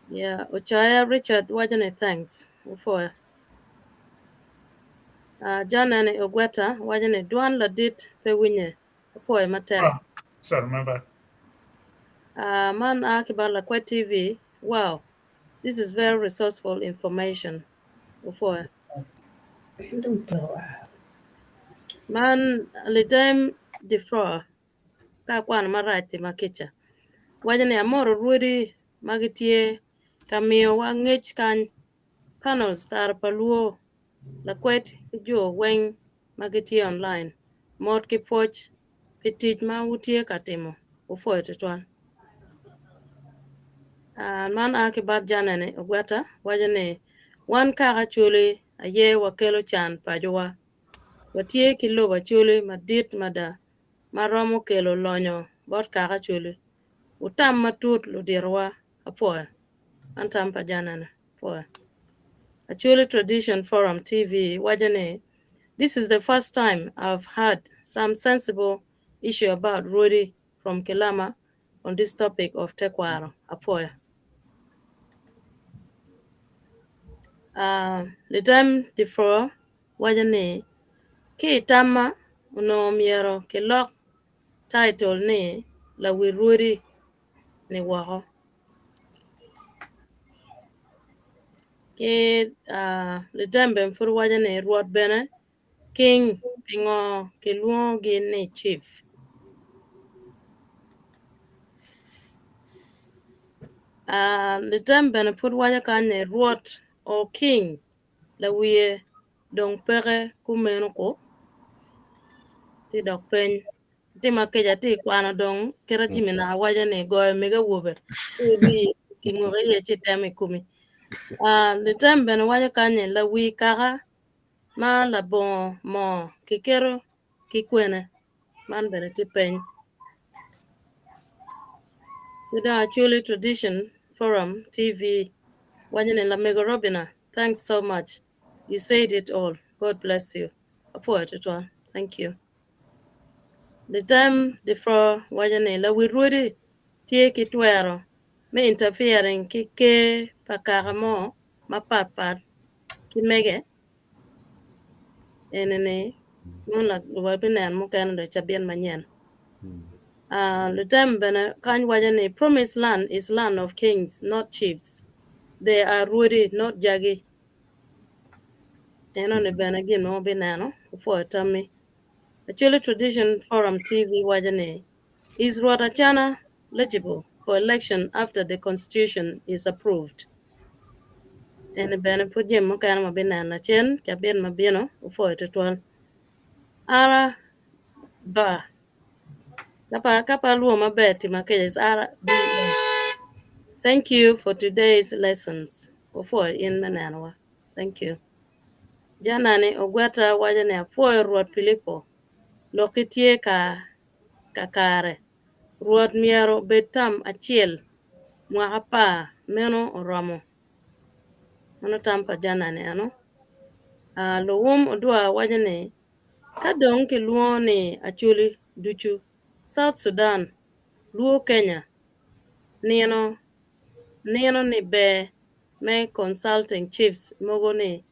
Yeah, Ochaya Richard wajane thanks for John and Ogweta wajane duan ladit pe winye for matek. Sorry, remember. Man akibat la kwa TV. Wow, this is very resourceful information. For man lidem defra ka kwan marati makicha wajane amoro Rwodi magitie kamio wangech kan panels tar paluo la kwet jo weng magitie online mot ki poch pitij ma utie katimo ufo tutwal man akibat janane Ogweta wajane wan kaka chuli aye wakelo chan pajowa watie kilo bachuli madit mada maromo kelo lonyo bot kaka chuli utam matut ludirwa apoya antam pa janana poya Acholi Tradition Forum TV wajane this is the first time I've heard some sensible issue about Rwodi from Kilama on this topic of Tekwaro apoya litam difro wajane ki tama uno miero kilok title ni la wi Rwodi ni wako. Ke le dembe mfuru waja ni ruot bene king pingo ke luo gi ni chief. Le dembe na furu waja ka ni ruot o king la wiye dong pere kumeno ko ti dok pen ti makeja ti kwano dong kera jimina waja ni goyo mega wobe bi kingore ye chi temi kumi. Le dembe na waja ka ni la wi kaka ma la bon mo kikero kikwene man bene ti pen. Rwodi I Acholi Tradition Forum TV wanyene la Mego Robina. Thanks so much. You said it all. God bless you. Apo tutwal. Thank you. The time before wanyene la wi Rwodi tie kitwero me interfering kike pakaramo mapapat kimege enene muna wabinan mukan do chabian manyen. The time bene kan wajane promised land is land of kings, not chiefs. They are Rwodi, not Jagi. Eno ne bene gin mo binano for tami. Actually Tradition Forum TV wajane is Rwodi Achana legible for election after the constitution is approved. Ene bene pudjem mo kan mo binana chen kabien mabino for tutwal. Ara ba kapa luo mabeti makejes ara ba. Thank you for today's lessons. Before in Mananawa. Thank you. Janani ogwata wajane afuoyo ruot Pilipo. Lokitie kakare. Ruot miero betam achiel. Mwakapa meno oromo. Mano tampa janani ano. Lowum odua wajane. Kadong ke luo ni Acholi duchu. South Sudan. Luo Kenya. Nino ni be me consulting chiefs mogo ni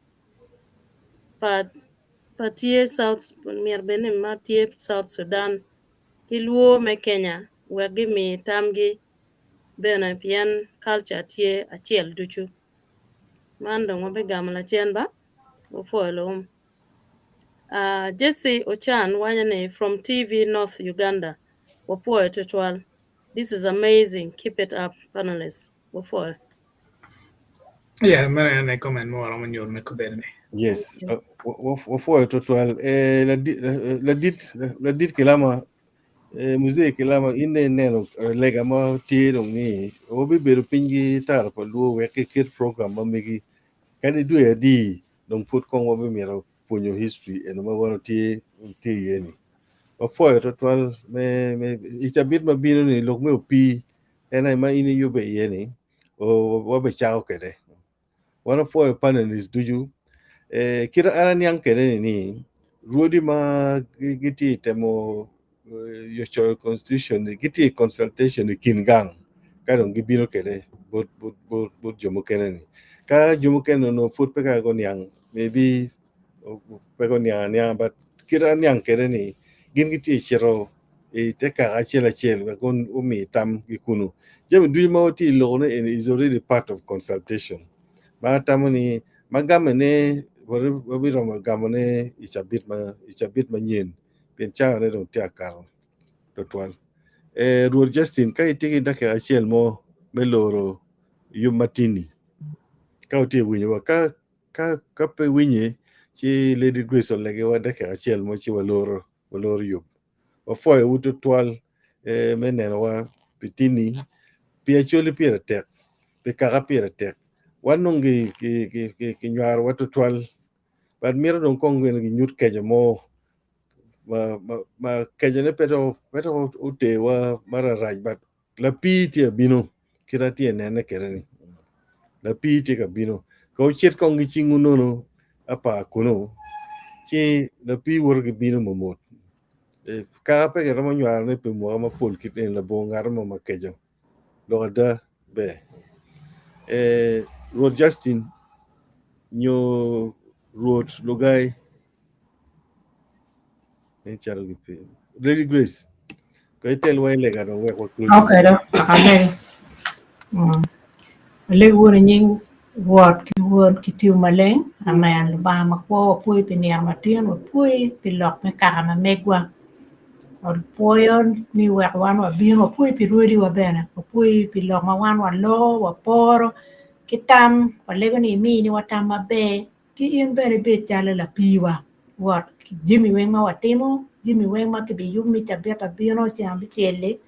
patie South mier matie South Sudan kiluo me Kenya wegi mi tamgi bena pian culture tie achiel duchu mando ngobe gamla chen ba ofuelo Jesse Ochan wanyane from TV North Uganda wapoe tutwal. This is amazing. Keep it up, panelists. Wapoe. Yeah, I comment more on your Mekubene. Yes. Wafua tutwal la dit kilama muzee kilama ine neno lega ma tiro ni obi beru pingi tar pa luo weke kid program ma migi kani du ya di dong foot kong wabi miro punyo history and ma wano ti yeni wafua tutwal me ichabit ma bino ni lok me upi ena ma ini yube yeni o wabe chao kede wana fua panelists duju kira ana nyang kede ni Rwodi ma giti temo your constitution giti consultation kingang kadong gibino kede bot jomo kene ni ka jomo kene no foot peka go nyang maybe peko nyang but kira nyang kede ni gin giti chero teka achela gon umi tam gikunu jemi du ma oti lo ne is already part of consultation ba tamani magamene wabi roma gamone ichabit ma nyen pen cha ne don tia karo tutwal Ruor Justin ka itigi dake achiel mo meloro yumatini ka utie winyo ka pe winye chi Lady Grace olege wa dake achiel mo chi waloro yub wafoye uto twal meneno wa pitini pi Acholi piera tek pi kaka piera tek wanongi ki nywar wato twal but miro don kongwen gi nyut keje mo ma keje ne peto ute wa mara raj but la piti bino kira tie nene kereni la piti ka bino ko chet kongi chingu nono apa kuno chi la pi wor gi bino momot ka pe ga mo nywar ne pe mo ma pol kit en la bo ngar mo ma kejo lo da be Road Justin nyo road logai Lady Grace Cái tel way le garo we ko kul. Okay đó, ale. Ale wona nying word ki tiu maleng, aman ba makwo pui piniang matien wa pui pilok me kama megwa. Or poyon ni wek wan wa bien wa pui pi ruidi wa bena, wa pui pilok ma wan wa lo wa poro kitam wa lego ni mi ni wa tam ma be ki in bene bit jale la piwa. What Jimmy weng ma wa timo, Jimmy weng ma ki bi yum mi chabeta bino cham bi chele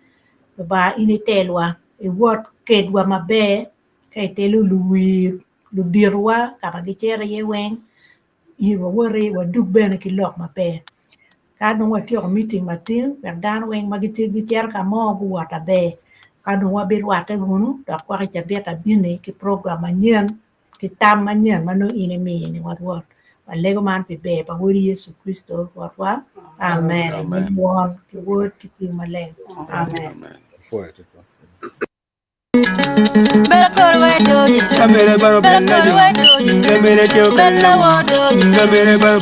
ba ini telwa e wot kedwa mabe kay telu lu dirwa kaba gichere ye weng iwa wore wa duk bene ki lok mabe ka no wa tiyo meeting matin dan weng magiti gicher ka mo gu wata be ka no wa bir wata bunu da kwa ka beta bine ki program anyen ki tam anyen mano ine mi ni wat wa lego man pi be ba wori Yesu Kristo wat wa amen ni won ki word ki ti male amen Foi. Kamere baro bella yo, kamere kyo bella wo, kamere baro